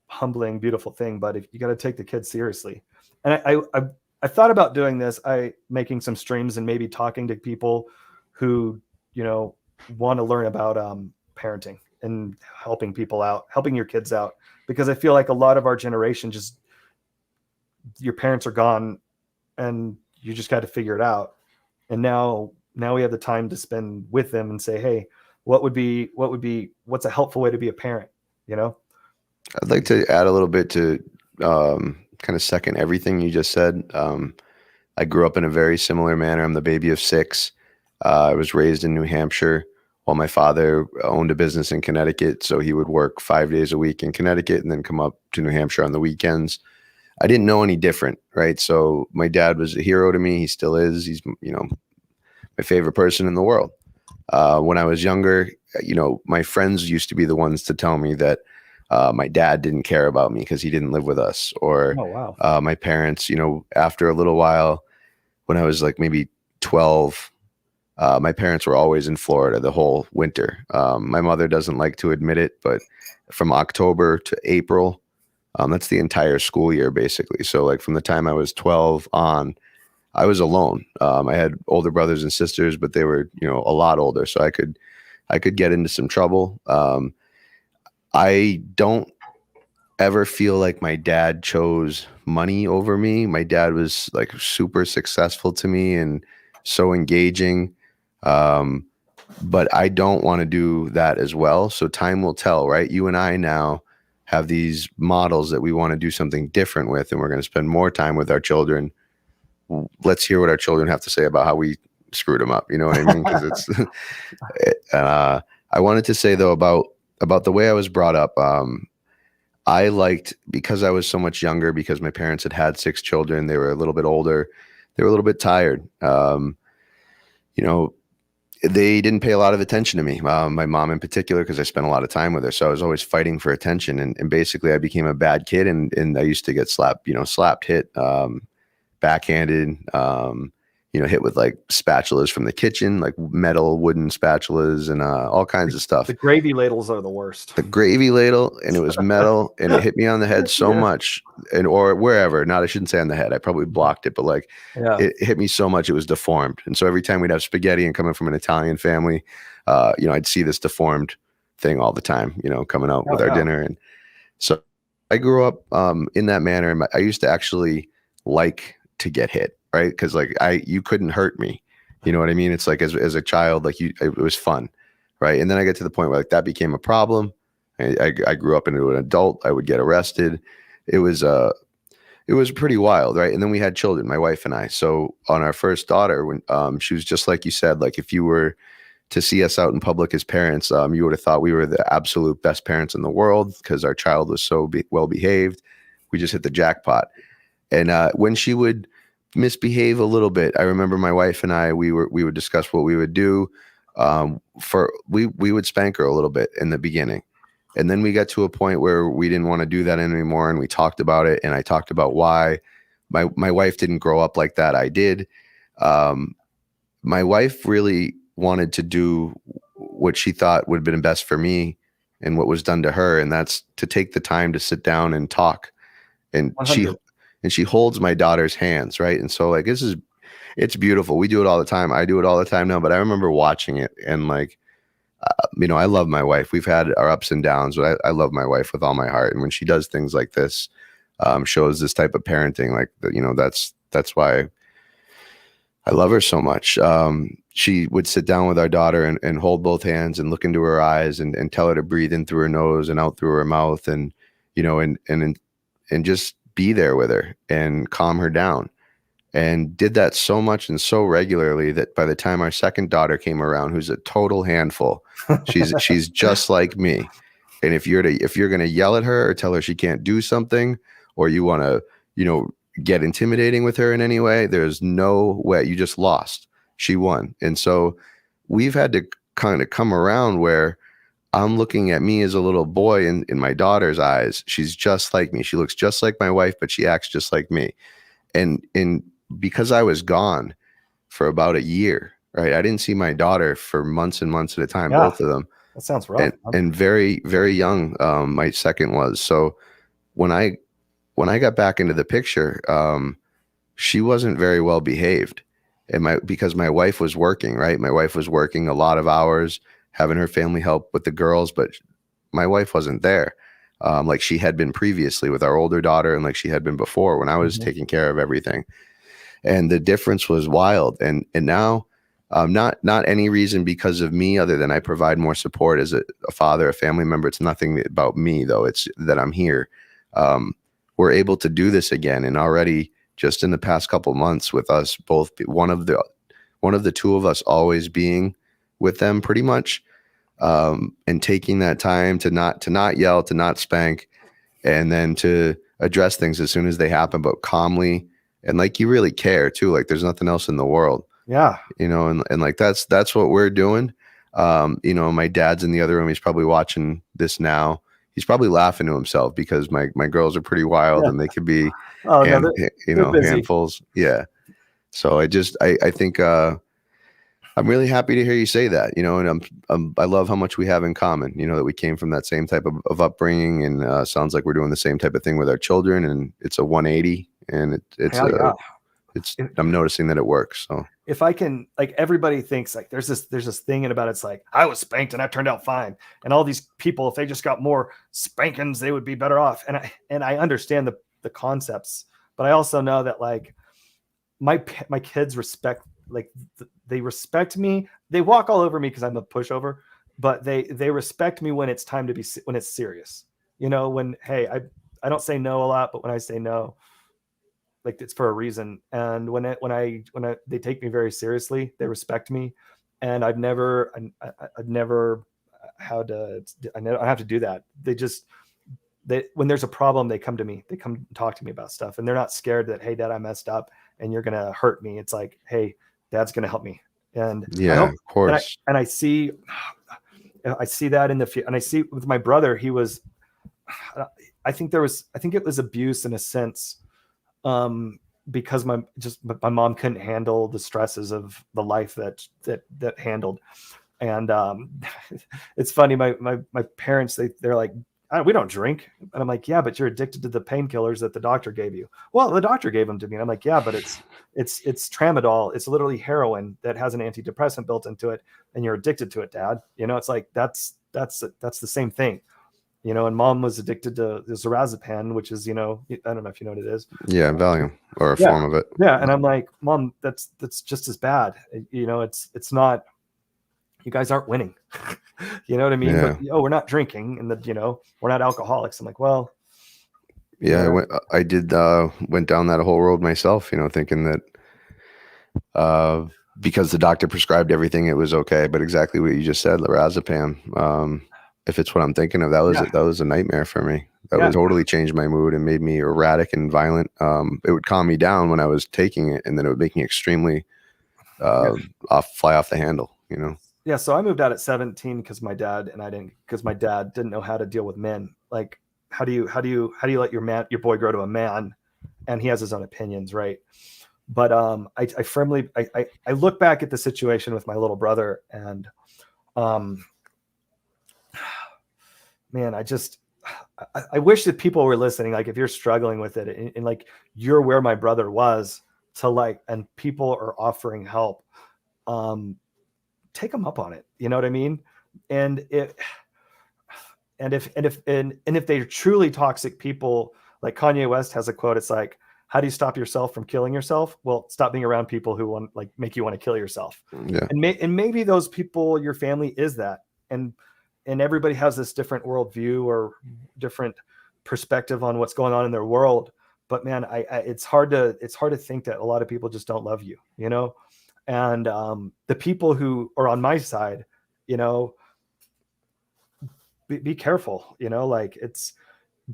humbling, beautiful thing, but you got to take the kids seriously. And I thought about doing this, making some streams and maybe talking to people who, want to learn about parenting and helping people out, helping your kids out, because I feel like a lot of our generation, just your parents are gone and you just got to figure it out. And now we have the time to spend with them and say, hey, what's a helpful way to be a parent, you know? I'd like to add a little bit to kind of second everything you just said. I grew up in a very similar manner. I'm the baby of 6. I was raised in New Hampshire while my father owned a business in Connecticut. So he would work 5 days a week in Connecticut and then come up to New Hampshire on the weekends. I didn't know any different, right? So my dad was a hero to me. He still is. He's, my favorite person in the world. When I was younger, my friends used to be the ones to tell me that my dad didn't care about me because he didn't live with us, or Oh, wow. my parents, after a little while, when I was like maybe 12, my parents were always in Florida the whole winter. My mother doesn't like to admit it, but from October to April, that's the entire school year basically. So like from the time I was 12 on, I was alone. I had older brothers and sisters, but they were, a lot older. So I could get into some trouble. I don't ever feel like my dad chose money over me. My dad was like super successful to me and so engaging. But I don't want to do that as well. So time will tell, right? You and I now have these models that we want to do something different with, and we're going to spend more time with our children. Let's hear what our children have to say about how we screwed them up. You know what I mean? Because it's, I wanted to say though, about the way I was brought up. I liked, because I was so much younger, because my parents had 6 children, they were a little bit older, they were a little bit tired. They didn't pay a lot of attention to me, my mom in particular, because I spent a lot of time with her. So I was always fighting for attention. And basically I became a bad kid, and I used to get slapped, hit, backhanded, hit with like spatulas from the kitchen, like metal wooden spatulas, and all kinds of stuff. The gravy ladles are the worst. The gravy ladle, and it was metal, and it hit me on the head so much, or wherever. I shouldn't say on the head. I probably blocked it, but like it hit me so much it was deformed. And so every time we'd have spaghetti, and coming from an Italian family, I'd see this deformed thing all the time, coming out with our dinner. And so I grew up in that manner, and I used to actually like to get hit. Right. Cause like you couldn't hurt me. You know what I mean? It's like, as a child, like it was fun. Right. And then I get to the point where like that became a problem. I grew up into an adult. I would get arrested. It was pretty wild. Right. And then we had children, my wife and I. So on our first daughter, when she was just like you said, like if you were to see us out in public as parents, you would have thought we were the absolute best parents in the world because our child was so well behaved. We just hit the jackpot. And when she would misbehave a little bit, I remember my wife and I, we would discuss what we would do. We would spank her a little bit in the beginning, and then we got to a point where we didn't want to do that anymore, and we talked about it, and I talked about why. My wife didn't grow up like that. I did. My wife really wanted to do what she thought would have been best for me and what was done to her, and that's to take the time to sit down and talk. And 100. she holds my daughter's hands, right? And so like it's beautiful. We do it all the time. I do it all the time now, but I remember watching it, and like I love my wife. We've had our ups and downs, but I love my wife with all my heart. And when she does things like this, shows this type of parenting, like that's why I love her so much. She would sit down with our daughter and hold both hands and look into her eyes and tell her to breathe in through her nose and out through her mouth, and and just be there with her and calm her down, and did that so much and so regularly that by the time our second daughter came around, who's a total handful, she's just like me. And if you're going to yell at her or tell her she can't do something, or you want to, get intimidating with her in any way, there's no way. You just lost. She won. And so we've had to kind of come around where I'm looking at me as a little boy in my daughter's eyes. She's just like me. She looks just like my wife, but she acts just like me. And because I was gone for about a year, right? I didn't see my daughter for months and months at a time, both of them. That sounds rough. And very, very young, my second was. So when I got back into the picture, she wasn't very well behaved. And because my wife was working, right? My wife was working a lot of hours, having her family help with the girls, but my wife wasn't there like she had been previously with our older daughter, and like she had been before when I was taking care of everything. And the difference was wild. And now Not any reason because of me, other than I provide more support as a father, a family member. It's nothing about me though. It's that I'm here. We're able to do this again, and already just in the past couple months, with us both, one of the two of us always being with them pretty much, and taking that time to not yell, to not spank, and then to address things as soon as they happen, but calmly, and like you really care too. Like there's nothing else in the world. Yeah. And like that's what we're doing. My dad's in the other room. He's probably watching this now. He's probably laughing to himself because my girls are pretty wild, and they could be, Oh, no, they're busy. handfuls. Yeah. So I think, I'm really happy to hear you say that, and I love how much we have in common, that we came from that same type of upbringing, and sounds like we're doing the same type of thing with our children, and it's a 180, and I'm noticing that it works. So if I can, like, everybody thinks like there's this thing about it's like I was spanked and I turned out fine, and all these people, if they just got more spankings, they would be better off. And I understand the concepts, but I also know that like my kids respect, like they respect me. They walk all over me because I'm a pushover, but they respect me when it's time to be, when it's serious. When, hey, I don't say no a lot, but when I say no, like it's for a reason. And when they take me very seriously, they respect me. And I've never had to, I don't have to do that. When there's a problem, they come to me, they come talk to me about stuff, and they're not scared that, hey, Dad, I messed up and you're going to hurt me. It's like, hey, Dad's going to help me. And yeah, of course. And I see that in and I see with my brother, I think it was abuse in a sense, because my mom couldn't handle the stresses of the life that handled. And it's funny, my parents, they're like, we don't drink. And I'm like, yeah, but you're addicted to the painkillers that the doctor gave you. Well, the doctor gave them to me. And I'm like, yeah, but it's tramadol. It's literally heroin that has an antidepressant built into it, and you're addicted to it, Dad. It's like that's the same thing. And Mom was addicted to the Zorazepam, which is, I don't know if you know what it is. Yeah, Valium, or a form of it. Yeah, and I'm like, Mom, that's just as bad. It's not. You guys aren't winning. You know what I mean? Yeah. But, we're not drinking, and we're not alcoholics. I'm like, well. Yeah, I went down that whole road myself, thinking that because the doctor prescribed everything, it was okay. But exactly what you just said, lorazepam, if it's what I'm thinking of, that was a nightmare for me. That would totally change my mood and made me erratic and violent. It would calm me down when I was taking it, and then it would make me extremely fly off the handle, Yeah, so I moved out at 17 because my dad didn't know how to deal with men. Like, how do you let your boy grow to a man, and he has his own opinions, right? But I look back at the situation with my little brother, and man, I wish that people were listening. Like, if you're struggling with it, and like you're where my brother was, and people are offering help, take them up on it. You know what I mean? And if they're truly toxic people, like Kanye West has a quote. It's like, how do you stop yourself from killing yourself? Well, stop being around people who want, like, make you want to kill yourself. Yeah. And maybe those people, your family, is that. And everybody has this different worldview or different perspective on what's going on in their world. But man, it's hard to think that a lot of people just don't love you, And the people who are on my side, be careful, like, it's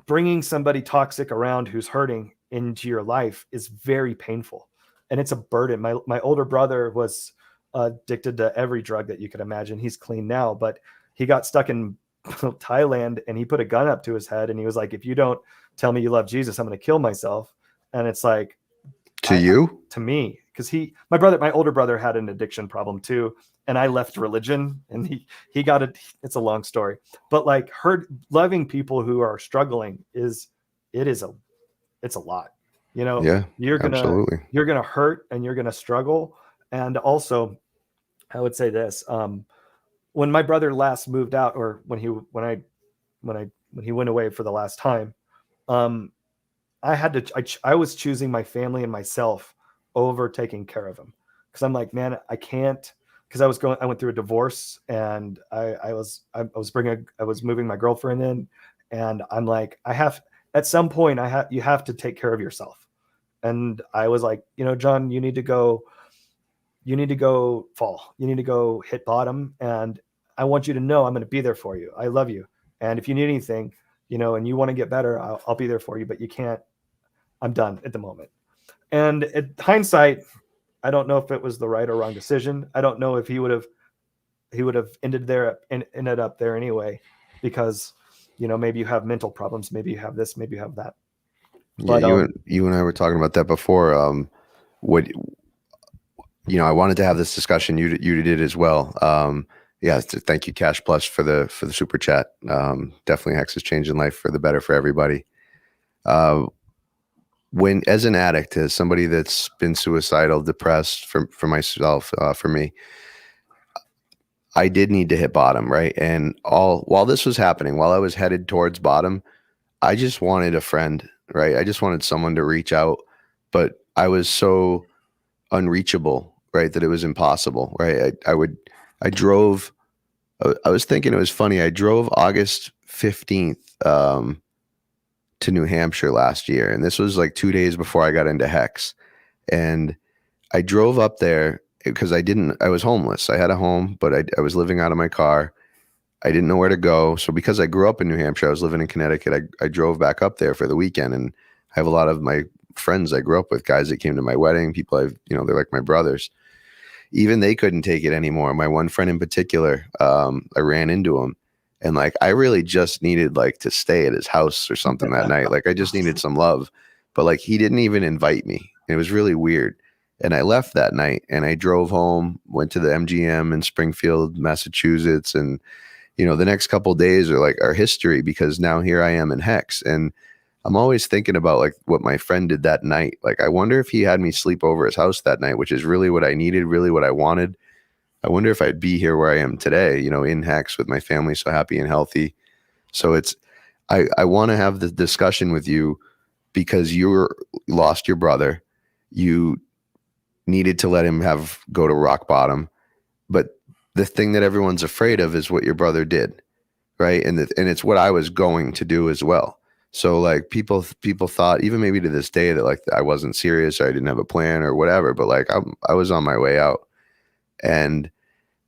bringing somebody toxic around who's hurting into your life is very painful, and it's a burden. My older brother was addicted to every drug that you could imagine. He's clean now, but he got stuck in Thailand, and he put a gun up to his head, and he was like, if you don't tell me you love Jesus, I'm going to kill myself. And it's like, to me, because my older brother had an addiction problem too, and I left religion, and he got it. It's a long story, but like, loving people who are struggling it's a lot, Yeah, you're gonna hurt, and you're gonna struggle. And also, I would say this, when my brother last moved out, or when he went away for the last time, I was choosing my family and myself over taking care of him, because I'm like, man, I can't because I went through a divorce, and I was moving my girlfriend in, and I'm like, at some point you have to take care of yourself. And I was like, John, you need to go fall. You need to go hit bottom. And I want you to know I'm going to be there for you. I love you. And if you need anything, and you want to get better, I'll be there for you, but you can't, I'm done at the moment. And at hindsight, I don't know if it was the right or wrong decision. I don't know if he would have ended up there anyway, because, maybe you have mental problems, maybe you have this, maybe you have that. Yeah, But, you and I were talking about that before. I wanted to have this discussion. You did as well. Yeah, thank you, Cash Plus, for the super chat. Definitely, Hex is changing life for the better for everybody. When, as an addict, as somebody that's been suicidal, depressed, for myself, for me, I did need to hit bottom, right? And while this was happening, while I was headed towards bottom, I just wanted a friend, right? I just wanted someone to reach out, but I was so unreachable, right, that it was impossible, right? I drove. I was thinking it was funny. I drove August 15th to New Hampshire last year, and this was like 2 days before I got into Hex. And I drove up there because I was homeless. I had a home, but I was living out of my car. I didn't know where to go. So because I grew up in New Hampshire, I was living in Connecticut. I drove back up there for the weekend, and I have a lot of my friends I grew up with, guys that came to my wedding, people they're like my brothers. Even they couldn't take it anymore. My one friend in particular, I ran into him, and like, I really just needed like to stay at his house or something that night. Like, I just needed some love, but like, he didn't even invite me. It was really weird. And I left that night, and I drove home, went to the MGM in Springfield, Massachusetts. And, the next couple of days are history, because now here I am in Hex. And I'm always thinking about like what my friend did that night. Like, I wonder if he had me sleep over his house that night, which is really what I needed, really what I wanted. I wonder if I'd be here where I am today, in Hex with my family, so happy and healthy. So I want to have the discussion with you, because you lost your brother. You needed to let him go to rock bottom. But the thing that everyone's afraid of is what your brother did, right? And it's what I was going to do as well. So like, people thought, even maybe to this day, that like I wasn't serious, or I didn't have a plan or whatever, but like I was on my way out. And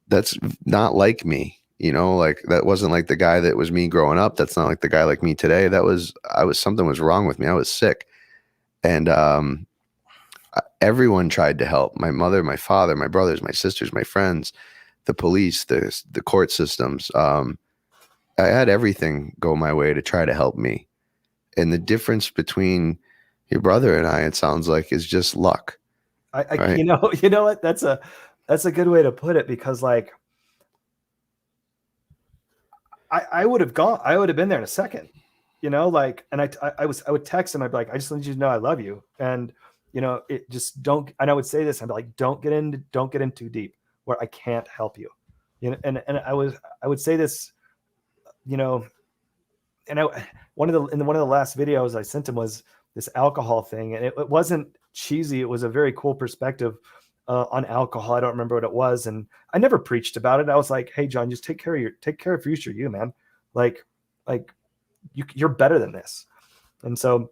that's not like me, like that wasn't like the guy that was me growing up. That's not like the guy like me today. Something was wrong with me. I was sick. And everyone tried to help. My mother, my father, my brothers, my sisters, my friends, the police, the court systems. I had everything go my way to try to help me. And the difference between your brother and I, it sounds like, is just luck. right? You know what? That's a good way to put it, because like, I would have been there in a second, like, and I would text him. I'd be like, I just want you to know I love you. And, it just and I would say this, I'd be like, don't get in too deep where I can't help you. And I would say this, and one of the last videos I sent him was this alcohol thing, and it wasn't cheesy. It was a very cool perspective on alcohol. I don't remember what it was, and I never preached about it. I was like, hey John, just take care of future you, man. Like you're better than this. And so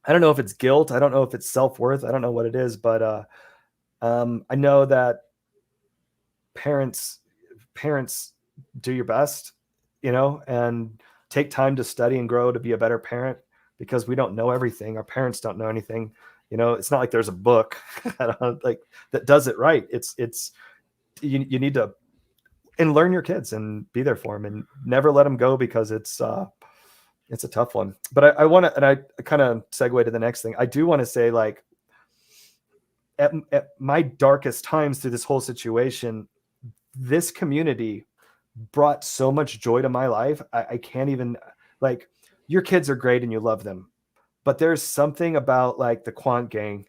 I don't know if it's guilt. I don't know if it's self-worth. I don't know what it is, but I know that parents do your best, and take time to study and grow to be a better parent, because we don't know everything. Our parents don't know anything. It's not like there's a book that does it right. It's you need to learn your kids and be there for them, and never let them go, because it's a tough one. But I want to, and I kind of segue to the next thing. I do want to say, like, at my darkest times through this whole situation, this community brought so much joy to my life. I can't even, like, your kids are great and you love them, but there's something about like the Quant Gang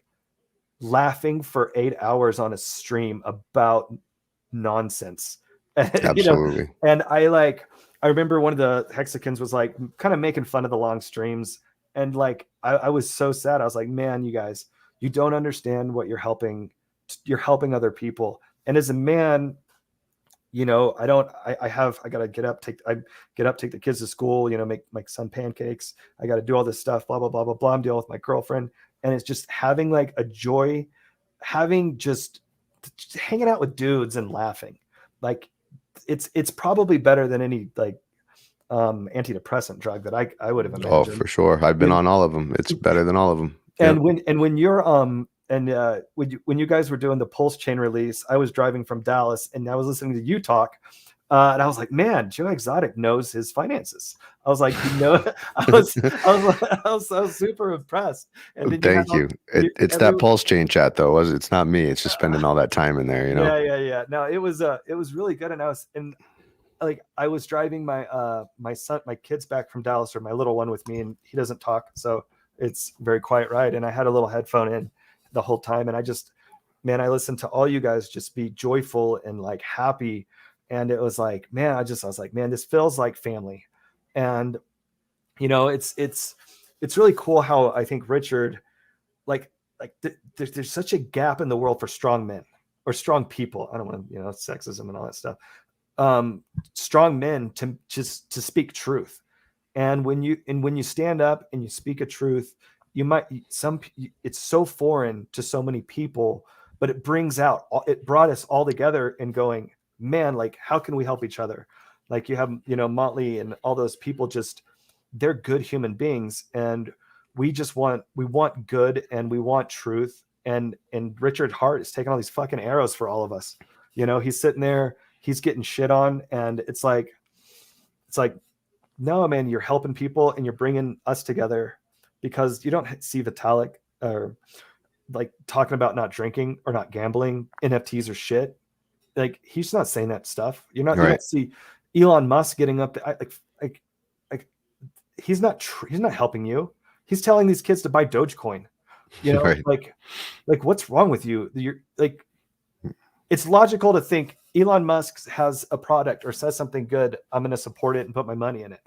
laughing for 8 hours on a stream about nonsense. Absolutely. And I remember one of the Hexicans was like kind of making fun of the long streams. And like, I was so sad. I was like, man, you guys, you don't understand what you're helping other people. And as a man, you know, I gotta get up, take the kids to school, you know, make my son pancakes. I got to do all this stuff, blah, blah, blah, blah, blah. I'm dealing with my girlfriend. And it's just having like a joy, having just hanging out with dudes and laughing. Like it's probably better than any like antidepressant drug that I would have imagined. Oh, for sure. I've been on all of them. It's better than all of them. And when you're when you guys were doing the Pulse Chain release, I was driving from Dallas and I was listening to you talk, and I was like, man, Joe Exotic knows his finances. I was like, you know, I was super impressed. And then thank you. It's that Pulse Chain chat though. It's not me. It's just spending all that time in there, you know. Yeah. No, it was really good, and I was driving my kids back from Dallas, or my little one with me, and he doesn't talk, so it's a very quiet ride. And I had a little headphone in the whole time, and I listened to all you guys just be joyful and like happy. And it was like, man, I was like, man, this feels like family. And, you know, it's really cool how I think Richard, there's such a gap in the world for strong men or strong people. I don't want to, you know, sexism and all that stuff. Strong men to speak truth. And when you stand up and you speak a truth, it's so foreign to so many people, but it brought us all together and going, man, like, how can we help each other? Like you have, you know, Motley and all those people, they're good human beings. And we want good, and we want truth. And Richard Hart is taking all these fucking arrows for all of us. You know, he's sitting there, he's getting shit on. And it's like, no, man, you're helping people and you're bringing us together, because you don't see Vitalik or like talking about not drinking or not gambling, NFTs or shit. Like, he's not saying that stuff. You don't see Elon Musk getting up. He's not helping you. He's telling these kids to buy Dogecoin. You know, like what's wrong with you? You're like, it's logical to think Elon Musk has a product or says something good, I'm going to support it and put my money in it.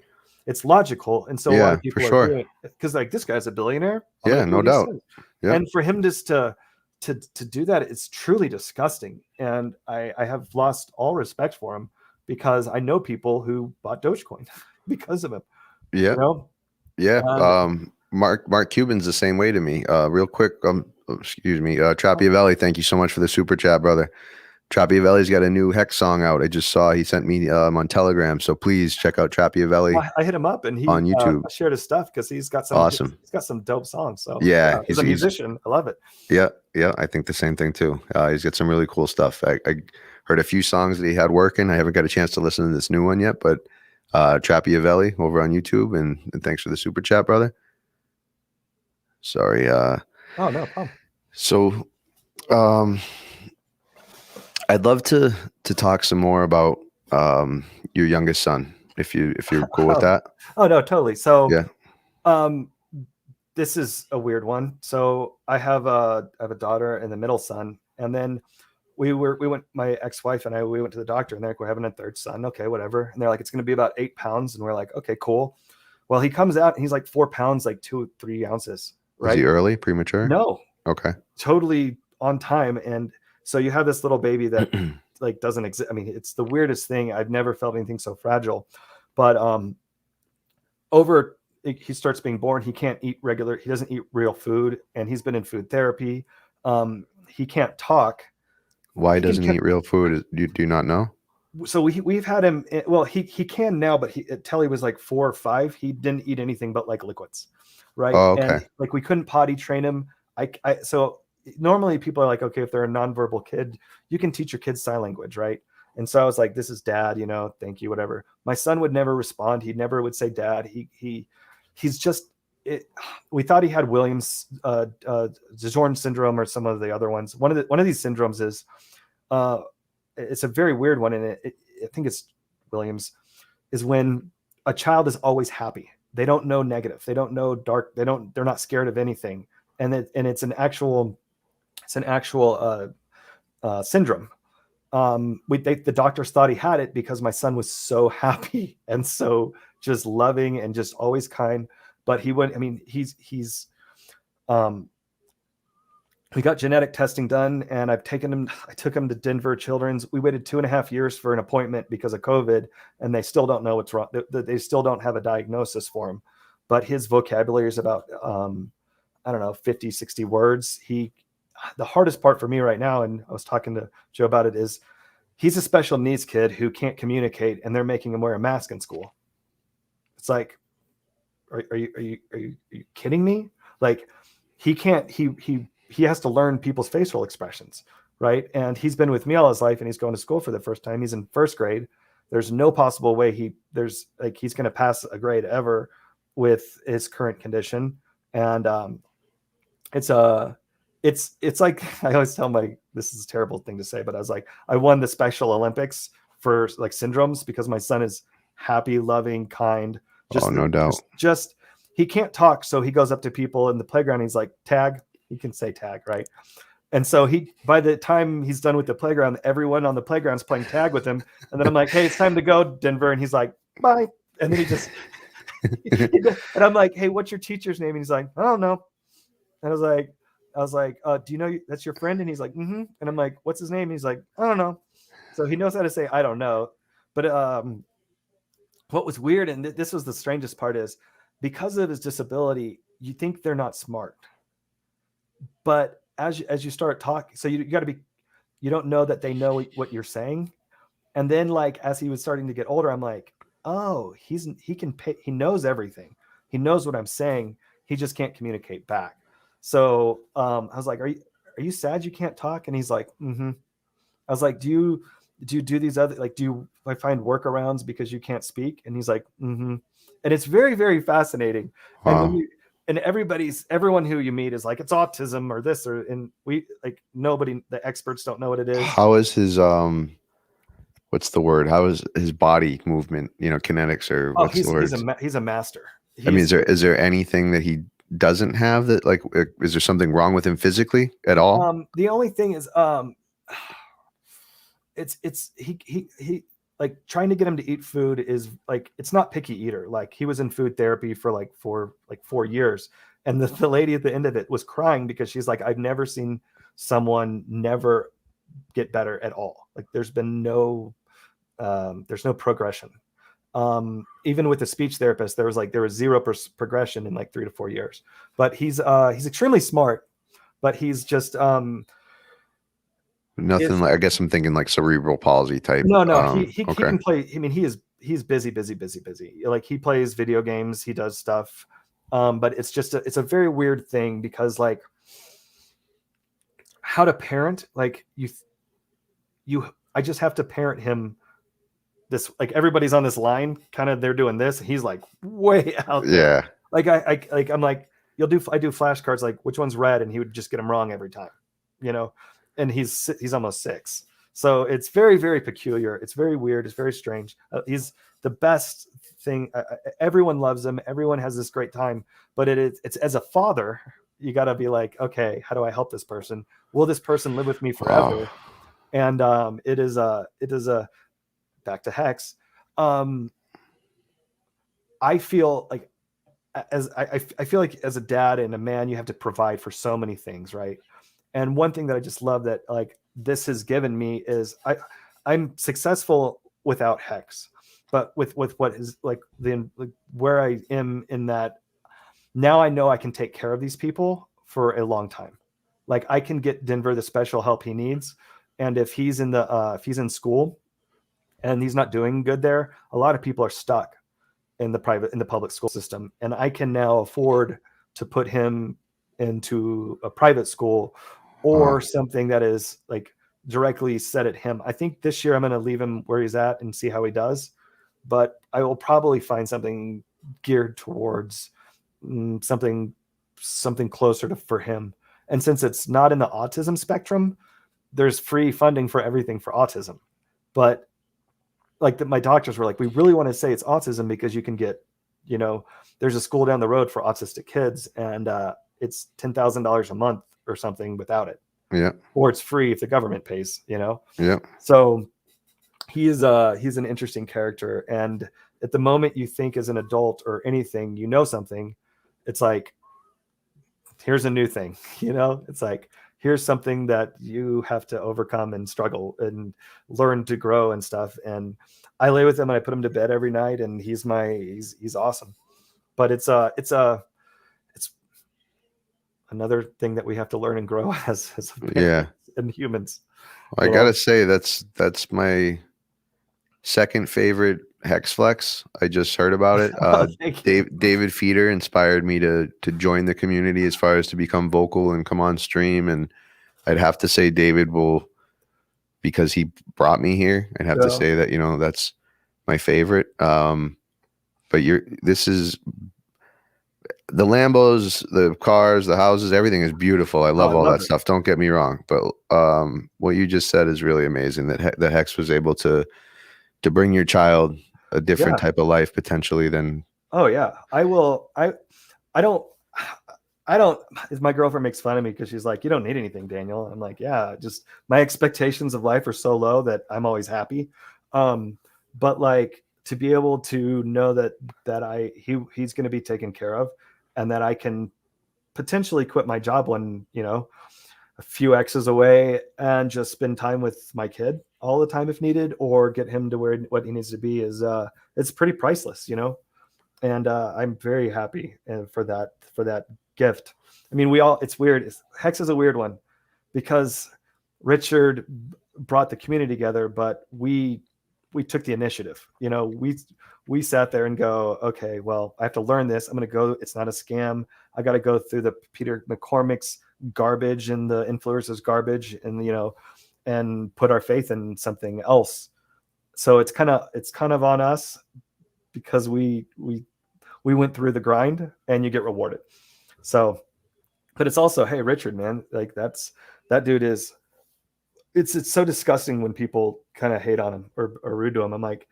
It's logical. And so a lot of people are doing it because, like, this guy's a billionaire. Yeah, no doubt. Yeah. And for him just to do that, it's truly disgusting. And I have lost all respect for him, because I know people who bought Dogecoin because of him. Yeah. You know? Yeah. Mark Cuban's the same way to me. Real quick, excuse me, Trapiavelli, thank you so much for the super chat, brother. Trapiavelli's got a new Hex song out. I just saw he sent me on Telegram, so please check out Trapiavelli. Well, I hit him up and he on YouTube. I shared his stuff because he's got some awesome. He's got some dope songs. So yeah, he's a musician. I love it. Yeah, I think the same thing too. He's got some really cool stuff. I heard a few songs that he had working. I haven't got a chance to listen to this new one yet, but Trapiavelli over on YouTube, and thanks for the super chat, brother. Sorry. Oh, no problem. So, I'd love to talk some more about your youngest son, if you're cool with that. Oh no, totally. So yeah, this is a weird one. So I have a daughter and the middle son, and then my ex-wife and we went to the doctor, and they're like, we're having a third son. Okay, whatever. And they're like, it's going to be about 8 pounds, and we're like, okay, cool. Well, he comes out and he's like 4 pounds, like 2-3 ounces. Right? Was he early, premature? No. Okay. Totally on time. And so you have this little baby that like doesn't exist. I mean, it's the weirdest thing. I've never felt anything so fragile. But he starts being born. He can't eat he doesn't eat real food, and he's been in food therapy. He can't talk. Why doesn't he eat real food? Do you not know? So we've had him. Well, he can now, but until he was like 4 or 5, he didn't eat anything but like liquids, right? Oh, okay. And like we couldn't potty train him. So normally people are like, okay, if they're a nonverbal kid, you can teach your kids sign language, right? And so I was like, this is dad, you know, thank you, whatever. My son would never respond. He never would say dad. He's just. We thought he had Williams, DeJordan syndrome, or some of the other ones. One of these syndromes is, it's a very weird one, and I think it's Williams, is when a child is always happy. They don't know negative. They don't know dark. They're not scared of anything, and it's an actual syndrome. The doctors thought he had it because my son was so happy and so just loving and just always kind. But he wouldn't. I mean, he's we got genetic testing done, and I took him to Denver Children's. We waited 2.5 years for an appointment because of COVID, and they still don't know what's wrong. They still don't have a diagnosis for him, but his vocabulary is about, I don't know, 50, 60 words. The hardest part for me right now, and I was talking to Joe about it, is he's a special needs kid who can't communicate, and they're making him wear a mask in school. It's like, are you kidding me? Like, he can't, he has to learn people's facial expressions, right? And he's been with me all his life, and he's going to school for the first time. He's in first grade. There's no possible way he's going to pass a grade ever with his current condition. And it's like, I always tell this is a terrible thing to say, but I was like, I won the Special Olympics for like syndromes because my son is happy, loving, kind. No doubt. Just he can't talk, so he goes up to people in the playground. He's like, tag. He can say tag, right? And so by the time he's done with the playground, everyone on the playground is playing tag with him. And then I'm like, hey, it's time to go, Denver. And he's like, bye. And then he just, and I'm like, hey, what's your teacher's name? And he's like, I don't know. And I was like, do you know that's your friend? And he's like, mm-hmm. And I'm like, what's his name? And he's like, I don't know. So he knows how to say, I don't know. But what was weird, and this was the strangest part, is because of his disability, you think they're not smart. But as you start talking, so you got to be, you don't know that they know what you're saying. And then like, as he was starting to get older, I'm like, oh, he knows everything. He knows what I'm saying. He just can't communicate back. So I was like, are you sad you can't talk? And he's like, mm-hmm. I was like, do you do these other, like, I find workarounds because you can't speak? And he's like, mm-hmm. And it's very, very fascinating. Wow. And everyone who you meet is like, it's autism or this, and we like, nobody, the experts don't know what it is. How is his, what's the word? How is his body movement, kinetics, or what's the word? He's a master. I mean, is there anything that he doesn't have that, like, is there something wrong with him physically at all? The only thing is, he like, trying to get him to eat food is like, it's not picky eater. Like, he was in food therapy for like 4 years. And the lady at the end of it was crying because she's like, I've never seen someone never get better at all. Like, there's been there's no progression. Even with the speech therapist, there was 0% progression in like 3 to 4 years. But he's extremely smart, but he's just, nothing like, I guess I'm thinking like cerebral palsy type. No, he can play. I mean, he's busy. Like, he plays video games, he does stuff. But it's just it's a very weird thing because, like, how to parent, like, I just have to parent him this, like, everybody's on this line, kind of, they're doing this, and he's like way out there. Yeah. Like, I'm like, I do flashcards, like, which one's red, and he would just get them wrong every time, and he's almost 6. So it's very, very peculiar. It's very weird. It's very strange. He's the best thing. Everyone loves him. Everyone has this great time, but it's as a father, you got to be like, okay, how do I help this person? Will this person live with me forever? Wow. And it is a back to Hex. I feel like I feel like as a dad and a man, you have to provide for so many things, right? And one thing that I just love that, like, this has given me is I'm successful without Hex, but with what is like where I am in that now, I know I can take care of these people for a long time. Like, I can get Denver the special help he needs. And if he's in school and he's not doing good there, a lot of people are stuck in the public school system. And I can now afford to put him into a private school or something that is like directly set at him. I think this year I'm going to leave him where he's at and see how he does, but I will probably find something geared towards something closer for him. And since it's not in the autism spectrum, there's free funding for everything for autism. But like my doctors were like, we really want to say it's autism because you can get, there's a school down the road for autistic kids, and it's $10,000 a month or something without it. Yeah. Or it's free if the government pays, Yeah. So he's an interesting character. And at the moment you think as an adult or anything, something, it's like, here's a new thing, it's like, here's something that you have to overcome and struggle and learn to grow and stuff. And I lay with him and I put him to bed every night, and he's awesome. But it's another thing that we have to learn and grow as parents and humans. I gotta say that's my second favorite Hex Flex. I just heard about it. David Feeder inspired me to join the community as far as to become vocal and come on stream. And I'd have to say David will, because he brought me here, I'd have to say that, that's my favorite. But this is the Lambos, the cars, the houses, everything is beautiful. I love all that stuff. Don't get me wrong. But what you just said is really amazing, that Hex was able to bring your child a different type of life potentially than. Oh yeah. I don't, my girlfriend makes fun of me because she's like, you don't need anything, Daniel. I'm like, yeah, just my expectations of life are so low that I'm always happy. But like, to be able to know that he's going to be taken care of, and that I can potentially quit my job when, a few X's away and just spend time with my kid all the time if needed, or get him to what he needs to be, is it's pretty priceless, and I'm very happy for that gift. I mean, it's weird. Hex is a weird one because Richard brought the community together, but we took the initiative. We sat there and go, okay, well, I have to learn this. I'm going to go. It's not a scam. I got to go through the Peter McCormick's garbage and the influencers garbage, and and put our faith in something else. So it's kind of on us, because we went through the grind, and you get rewarded. So, but it's also, hey, Richard, man, like that dude is. It's so disgusting when people kind of hate on him or rude to him. I'm like,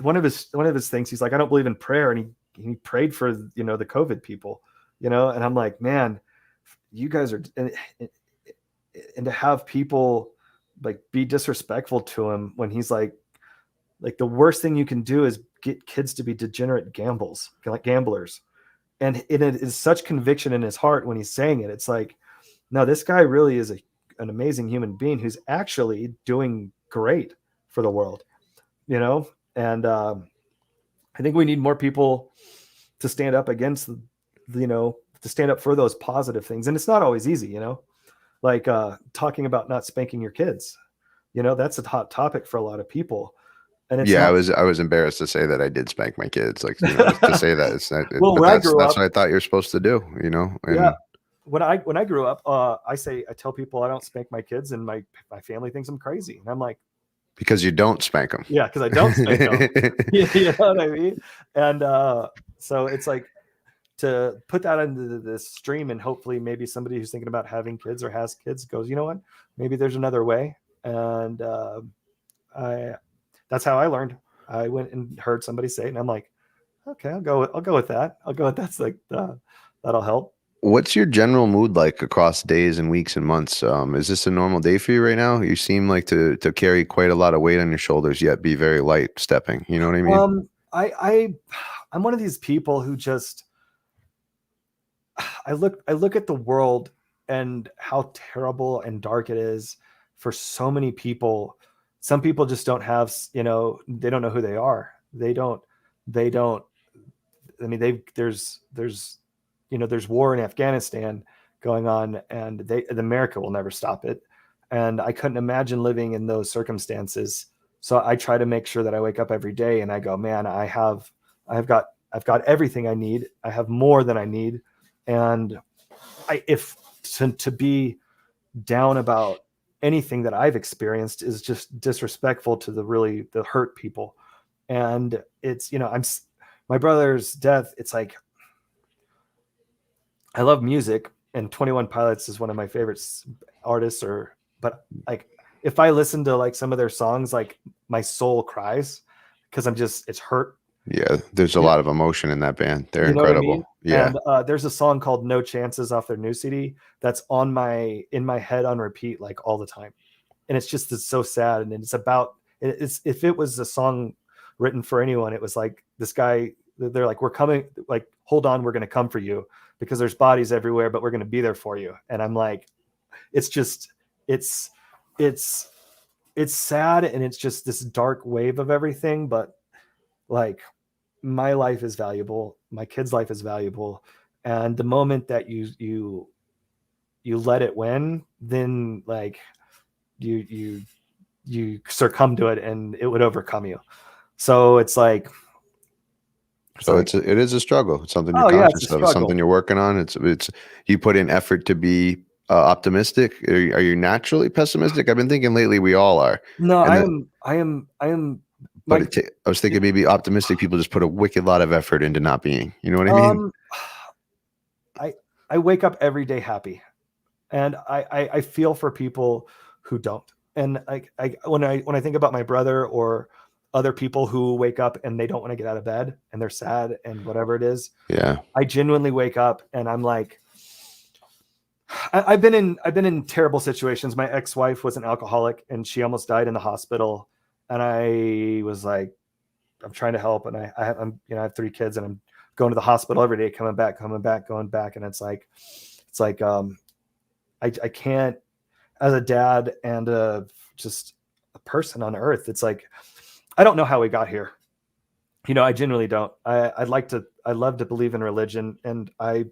one of his things, he's like, I don't believe in prayer, and he prayed for the COVID people, and I'm like, man, you guys are, and to have people like be disrespectful to him when he's like the worst thing you can do is get kids to be degenerate gamblers, and it is such conviction in his heart when he's saying it. It's like, no, this guy really is an amazing human being who's actually doing great for the world, and I think we need more people to stand up against, to stand up for those positive things. And it's not always easy, like talking about not spanking your kids, that's a hot topic for a lot of people. And it's I was embarrassed to say that I did spank my kids, like, to say that it's not, well, that's what I thought you're supposed to do, and, yeah. When I grew up, I tell people I don't spank my kids, and my family thinks I'm crazy. And I'm like, because you don't spank them. Yeah, because I don't spank them. You know what I mean? And so it's like, to put that into this stream, and hopefully maybe somebody who's thinking about having kids or has kids goes, you know what? Maybe there's another way. And that's how I learned. I went and heard somebody say it, and I'm like, okay, I'll go with that. That's like that'll help. What's your general mood like across days and weeks and months? Is this a normal day for you right now? You seem like to carry quite a lot of weight on your shoulders, yet be very light stepping. You know what I mean? I'm one of these people who just, I look at the world and how terrible and dark it is for so many people. Some people just don't have, they don't know who they are. They don't, I mean, there's war in Afghanistan going on, and America will never stop it. And I couldn't imagine living in those circumstances. So I try to make sure that I wake up every day and I go, man, I've got everything I need. I have more than I need. And if to be down about anything that I've experienced is just disrespectful to the hurt people. And it's, my brother's death. It's like, I love music, and 21 Pilots is one of my favorite artists, but like, if I listen to like some of their songs, like my soul cries because it's hurt. Yeah. There's a lot of emotion in that band. They're incredible. I mean? Yeah. And there's a song called No Chances off their new CD that's in my head on repeat, like all the time. And it's so sad. And it's about, if it was a song written for anyone, it was like this guy, they're like, we're coming, like, hold on, we're going to come for you because there's bodies everywhere, but we're going to be there for you. And I'm like, it's just, it's sad, and it's just this dark wave of everything. But like, my life is valuable. My kid's life is valuable. And the moment that you let it win, then like you succumb to it, and it would overcome you. So it's like, it is a struggle. It's something you're Oh, yeah, it's a conscious of. It's struggle. something you're working on. It's you put in effort to be optimistic. Are you naturally pessimistic? I've been thinking lately we all are. No, And I am. But I was thinking maybe optimistic people just put a wicked lot of effort into not being. You know what I mean? I wake up every day happy, and I feel for people who don't. And when I think about my brother or other people who wake up and they don't want to get out of bed and they're sad and whatever it is, Yeah. I genuinely wake up and I'm like, I've been in terrible situations. My ex-wife was an alcoholic and she almost died in the hospital, and I was like, I'm trying to help, and I have 3 kids, and I'm going to the hospital every day, coming back, going back, and it's like I can't, as a dad and just a person on earth, it's like, I don't know how we got here. I genuinely don't. I love to believe in religion, and I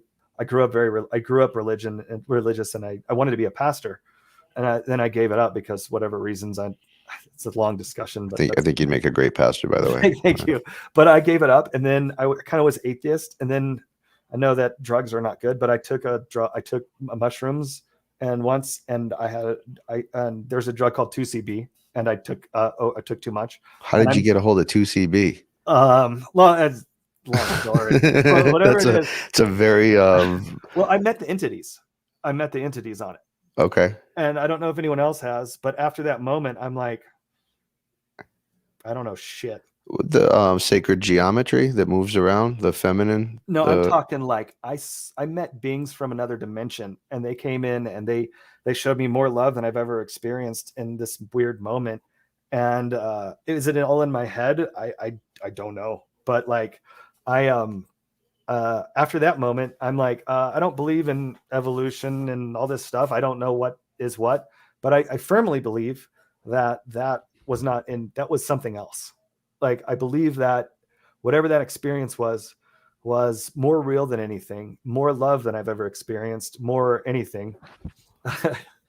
grew up religious, and I wanted to be a pastor, and then I gave it up because whatever reasons. It's a long discussion, but I think you'd make a great pastor, by the way. Thank you. But I gave it up, and then I kind of was atheist, and then I know that drugs are not good, but I took mushrooms, and there's a drug called 2CB, and I took too much. How did you get a hold of 2CB? Well, it's long story. It's a very well, I met the entities on it. Okay. And I don't know if anyone else has, but after that moment, I'm like, I don't know shit. The sacred geometry that moves around, the feminine. No, I'm talking like I met beings from another dimension, and they came in and they showed me more love than I've ever experienced in this weird moment. And is it all in my head? I don't know, but like after that moment, I'm like, I don't believe in evolution and all this stuff. I don't know what is what, but I firmly believe that was that was something else. Like, I believe that whatever that experience was more real than anything, more love than I've ever experienced, more anything.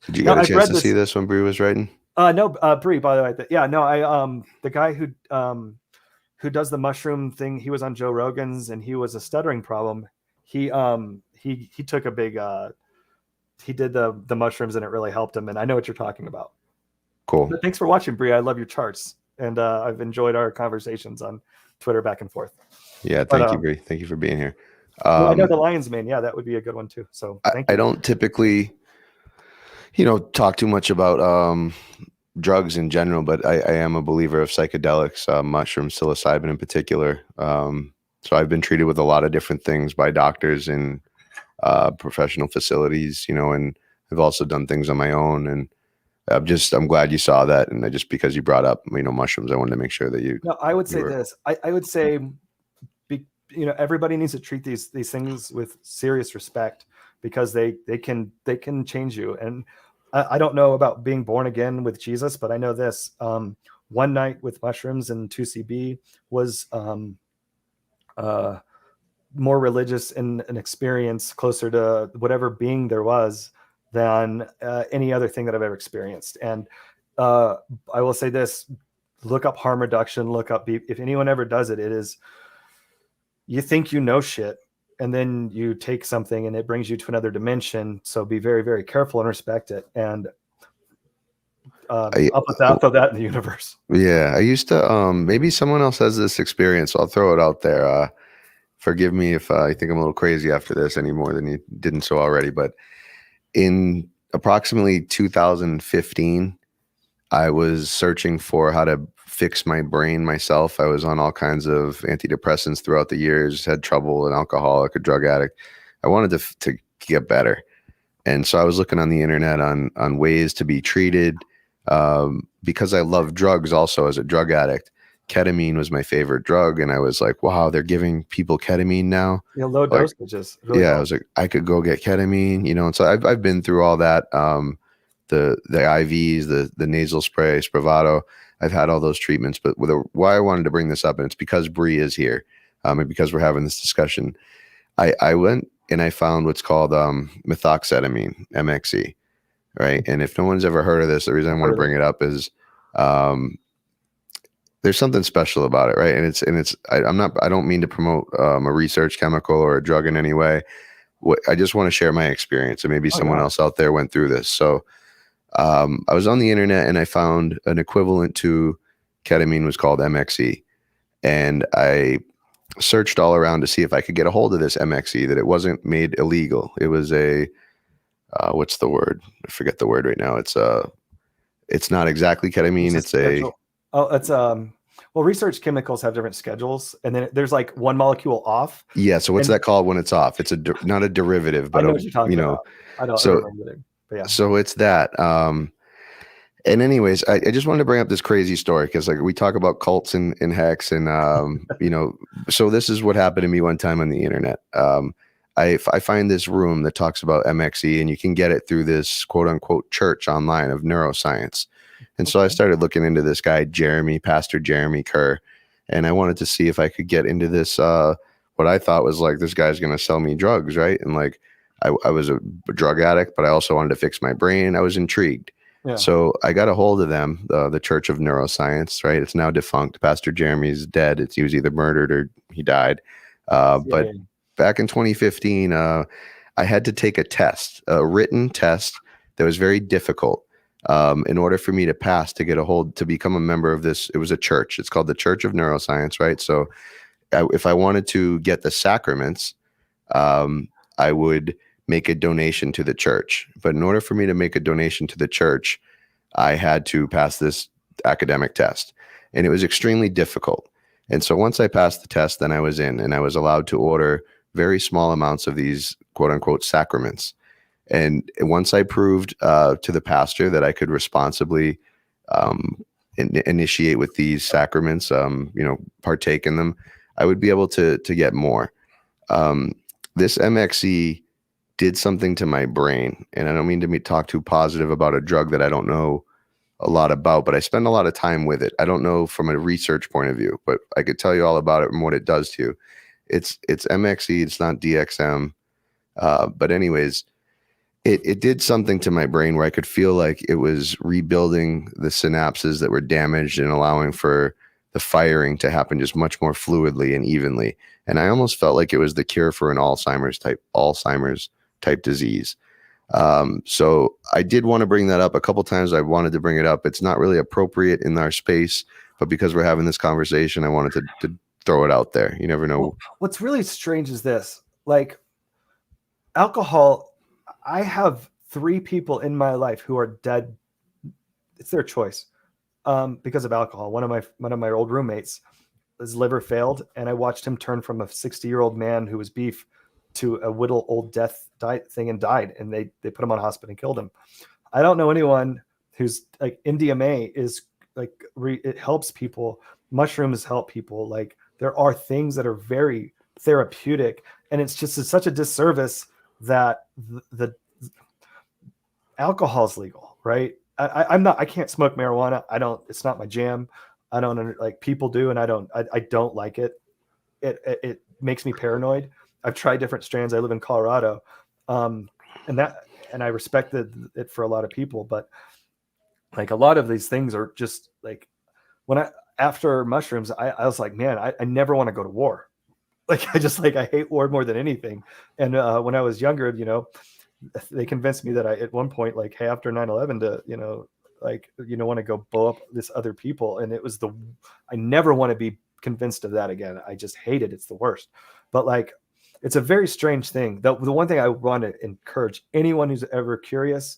Did you get a chance to see this when Bree was writing? No, Bree, by the way. Yeah, no, the guy who does the mushroom thing, he was on Joe Rogan's, and he was a stuttering problem. He took a big he did the mushrooms, and it really helped him, and I know what you're talking about. Cool. But thanks for watching, Bree. I love your charts, and I've enjoyed our conversations on Twitter back and forth. Yeah, thank you, Bree. Thank you for being here. I know the Lion's Mane. Yeah, that would be a good one too. So thank you. I don't typically, talk too much about drugs in general, but I am a believer of psychedelics, mushrooms, psilocybin in particular. So I've been treated with a lot of different things by doctors in professional facilities, and I've also done things on my own. And I'm glad you saw that. And just because you brought up, mushrooms, I wanted to make sure that you. No, I would say this. I would say, everybody needs to treat these things with serious respect, because they can change you. And I don't know about being born again with Jesus, but I know this. One night with mushrooms and 2CB was more religious in an experience, closer to whatever being there was, than any other thing that I've ever experienced. And I will say this: look up harm reduction. Look up, if anyone ever does it, it is, you think you know shit, and then you take something and it brings you to another dimension. So be very, very careful and respect it. And I'll put that in the universe. Yeah, I used to. Maybe someone else has this experience. So I'll throw it out there. Forgive me if I think I'm a little crazy after this any more than you didn't so already. But in approximately 2015, I was searching for how to fix my brain myself. I was on all kinds of antidepressants throughout the years, had trouble, an alcoholic, a drug addict. I wanted to get better. And so I was looking on the internet on ways to be treated, because I love drugs also as a drug addict. ketamine was my favorite drug, and I was like, wow, they're giving people ketamine now. Yeah, low Like, dosages. Really yeah, low. I was like, I could go get ketamine, you know. And so I've been through all that. The IVs, the nasal spray, Spravato. I've had all those treatments, but why I wanted to bring this up, and it's because Bree is here, and because we're having this discussion. I went and I found what's called methoxetamine, MXE, right? And if no one's ever heard of this, the reason I want to bring it up is there's something special about it, right? And I don't mean to promote a research chemical or a drug in any way. I just want to share my experience, and maybe someone else out there went through this. So I was on the internet and I found an equivalent to ketamine was called MXE, and I searched all around to see if I could get a hold of this MXE, that it wasn't made illegal. It was a what's the word? I forget the word right now. It's not exactly ketamine. Well, research chemicals have different schedules, and then there's like one molecule off. Yeah. So what's that called when it's off? It's not a derivative, but I know what you're talking about. I don't remember it, but yeah. So it's that. And anyways, I just wanted to bring up this crazy story because like we talk about cults and hex and you know, so this is what happened to me one time on the internet. I find this room that talks about MXE, and you can get it through this quote unquote church online of neuroscience. And so I started looking into this guy, Pastor Jeremy Kerr, and I wanted to see if I could get into this, what I thought was like, this guy's going to sell me drugs, right? And like, I was a drug addict, but I also wanted to fix my brain. I was intrigued. Yeah. So I got a hold of them, the Church of Neuroscience, right? It's now defunct. Pastor Jeremy's dead. He was either murdered or he died. But back in 2015, I had to take a written test that was very difficult. In order for me to pass, to become a member of this, it was a church. It's called the Church of Neuroscience, right? So if I wanted to get the sacraments, I would make a donation to the church. But in order for me to make a donation to the church, I had to pass this academic test, and it was extremely difficult. And so once I passed the test, then I was in, and I was allowed to order very small amounts of these quote unquote sacraments. And once I proved to the pastor that I could responsibly initiate with these sacraments, partake in them, I would be able to get more. This MXE did something to my brain, and I don't mean to talk too positive about a drug that I don't know a lot about, but I spend a lot of time with it. I don't know from a research point of view, but I could tell you all about it and what it does to you. It's MXE. It's not DXM. But anyways, it did something to my brain where I could feel like it was rebuilding the synapses that were damaged and allowing for the firing to happen just much more fluidly and evenly. And I almost felt like it was the cure for an Alzheimer's type disease. So I did want to bring that up a couple times. I wanted to bring it up. It's not really appropriate in our space, but because we're having this conversation, I wanted to throw it out there. You never know. Well, what's really strange is this, like alcohol. I have 3 people in my life who are dead. It's their choice because of alcohol. One of my old roommates, his liver failed, and I watched him turn from a 60-year-old man who was beef to a whittle old death thing and died. And they put him on hospital and killed him. I don't know anyone who's like MDMA is like it helps people. Mushrooms help people. Like there are things that are very therapeutic, and it's such a disservice that the alcohol is legal, right? I can't smoke marijuana. It's not my jam. I don't like people do. And I don't like it. It makes me paranoid. I've tried different strands. I live in Colorado. And I respected it for a lot of people, but like a lot of these things are just like after mushrooms, I was like, man, I never want to go to war. Like, I hate war more than anything. And when I was younger, they convinced me that at one point, like, hey, after 9/11 to, want to go blow up this other people. And it was I never want to be convinced of that again. I just hate it. It's the worst. But like, it's a very strange thing. The one thing I want to encourage anyone who's ever curious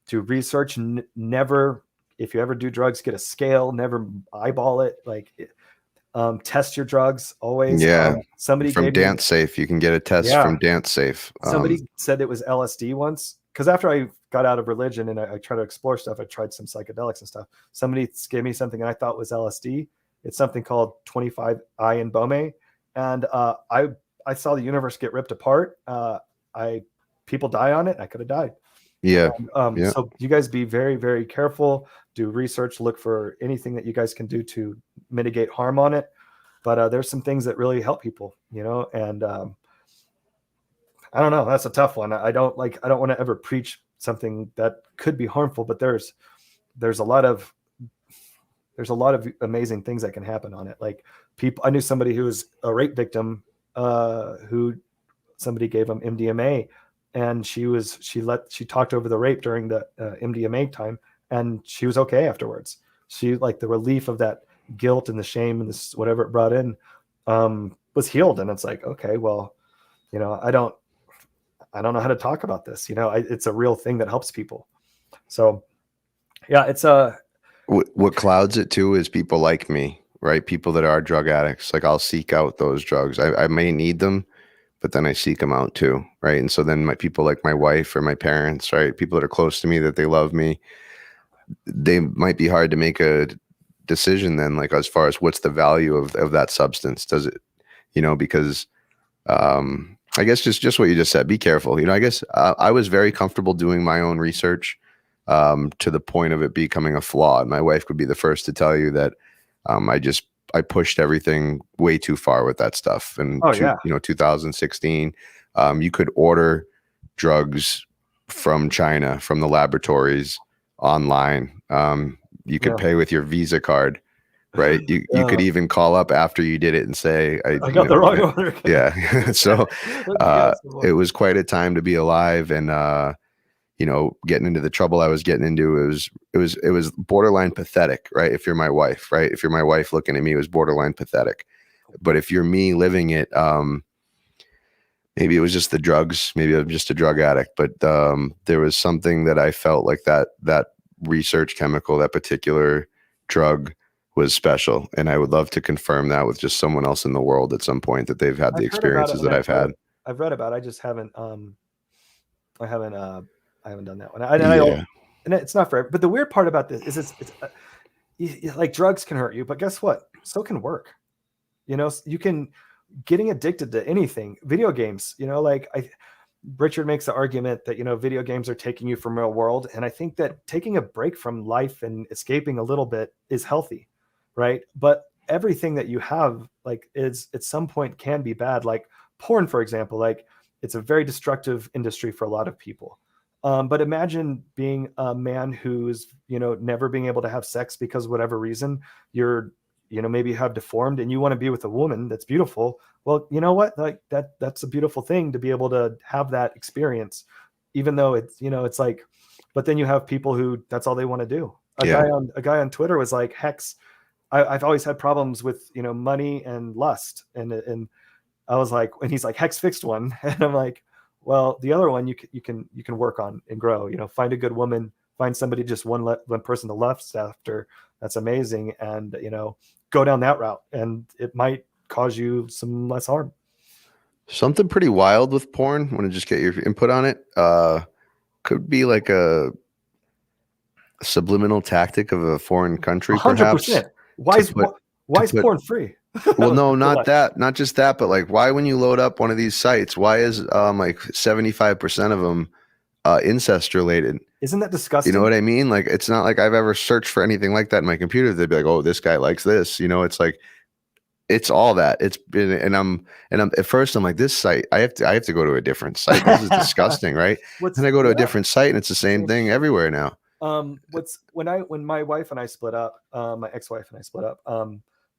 to research, never, if you ever do drugs, get a scale, never eyeball it. Like, test your drugs always. Yeah. Somebody from Dance Safe, you can get a test from Dance Safe. Somebody said it was LSD once, because after I got out of religion and I tried to explore stuff, I tried some psychedelics and stuff. Somebody gave me something I thought was LSD, It's something called 25I in Bome. And I saw the universe get ripped apart. People die on it. I could have died. Yeah. And, so you guys be very, very careful. Do research. Look for anything that you guys can do to mitigate harm on it. But there's some things that really help people, and I don't know. That's a tough one. I don't want to ever preach something that could be harmful, but there's a lot of amazing things that can happen on it. Like I knew somebody who was a rape victim, who somebody gave him MDMA, and she talked over the rape during the MDMA time, and she was okay afterwards. She, like, the relief of that guilt and the shame and this whatever it brought in was healed. And it's like, okay, well, I don't know how to talk about this. It's a real thing that helps people. So yeah, it's what clouds it too is people like me, right? People that are drug addicts. Like, I'll seek out those drugs. I may need them, but then I seek them out too, right? And so then people like my wife or my parents, right? People that are close to me, that they love me, they might be hard to make a decision then, like, as far as what's the value of that substance. Does it, because I guess just what you just said, be careful. I guess I was very comfortable doing my own research to the point of it becoming a flaw. And my wife would be the first to tell you that I pushed everything way too far with that stuff. And 2016, you could order drugs from China, from the laboratories, online. You could pay with your Visa card, right? You could even call up after you did it and say, I got the wrong order. Yeah. So it was quite a time to be alive. And getting into the trouble I was getting into, it was borderline pathetic, right? If you're my wife, right? If you're my wife looking at me, it was borderline pathetic. But if you're me living it, maybe it was just the drugs, maybe I'm just a drug addict, but there was something that I felt like that research chemical, that particular drug, was special. And I would love to confirm that with just someone else in the world at some point, that they've had the experiences that I've had. I've read about it. I just haven't I haven't done that one. And it's not for everyone. But the weird part about this is it's like, drugs can hurt you, but guess what? So can work. You can, getting addicted to anything, video games, Richard makes the argument that, video games are taking you from real world. And I think that taking a break from life and escaping a little bit is healthy, right? But everything that you have, like, is at some point can be bad. Like porn, for example, like, it's a very destructive industry for a lot of people. But imagine being a man who's, never being able to have sex because of whatever reason. You're, maybe you have deformed and you want to be with a woman that's beautiful. Well, you know what? Like that's a beautiful thing to be able to have that experience, even though it's, it's like, but then you have people who that's all they want to do. A guy on Twitter was like, Hex, I've always had problems with, money and lust. And I was like, and he's like, Hex fixed one. And I'm like, well, the other one you can work on and grow. Find a good woman, find somebody, just one person to lust after. That's amazing, and go down that route, and it might cause you some less harm. Something pretty wild with porn. Want to just get your input on it? Could be like a subliminal tactic of a foreign country, 100%. Perhaps. Why is porn free? Well, no, not just that, but like, why, when you load up one of these sites, why is like 75% of them incest related? Isn't that disgusting? You know what I mean? Like, it's not like I've ever searched for anything like that in my computer. They'd be like, oh, this guy likes this. It's like, it's all that. It's been, and I'm at first I'm like, this site, I have to go to a different site. This is disgusting, right? And I go to a different site, and it's the same thing everywhere now. When my wife and I split up, my ex-wife and I split up,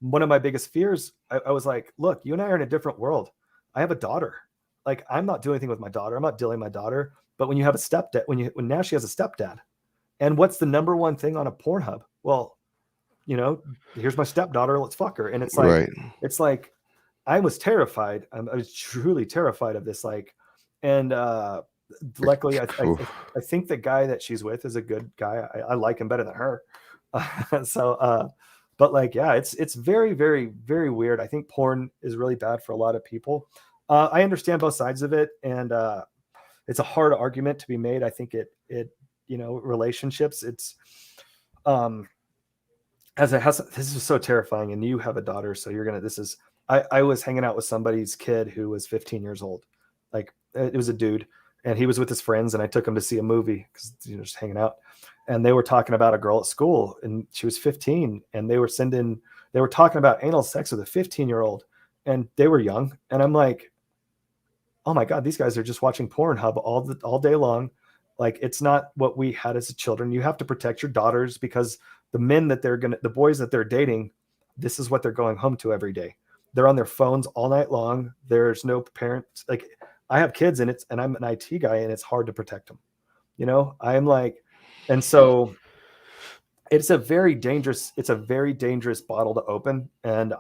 one of my biggest fears, I was like, look, you and I are in a different world. I have a daughter. Like, I'm not doing anything with my daughter. I'm not dealing with my daughter. But when you have a stepdad, when now she has a stepdad, and what's the number one thing on a Pornhub? Well, here's my stepdaughter. Let's fuck her. And it's like, right. It's like, I was terrified. I was truly terrified of this. Like, and luckily, I think the guy that she's with is a good guy. I like him better than her. But like, yeah, it's very, very, very weird. I think porn is really bad for a lot of people. I understand both sides of it, and it's a hard argument to be made. I think it relationships, it's this is so terrifying, and you have a daughter, so you're gonna. This is. I was hanging out with somebody's kid who was 15 years old. Like it was a dude, and he was with his friends, and I took him to see a movie because just hanging out, and they were talking about a girl at school, and she was 15, and they were talking about anal sex with a 15-year-old, and they were young, and I'm like, oh my God, these guys are just watching Pornhub all day long. Like it's not what we had as children. You have to protect your daughters because the boys that they're dating, this is what they're going home to every day. They're on their phones all night long. There's no parents. Like I have kids and I'm an IT guy and it's hard to protect them. I'm like, and so it's a very dangerous bottle to open. And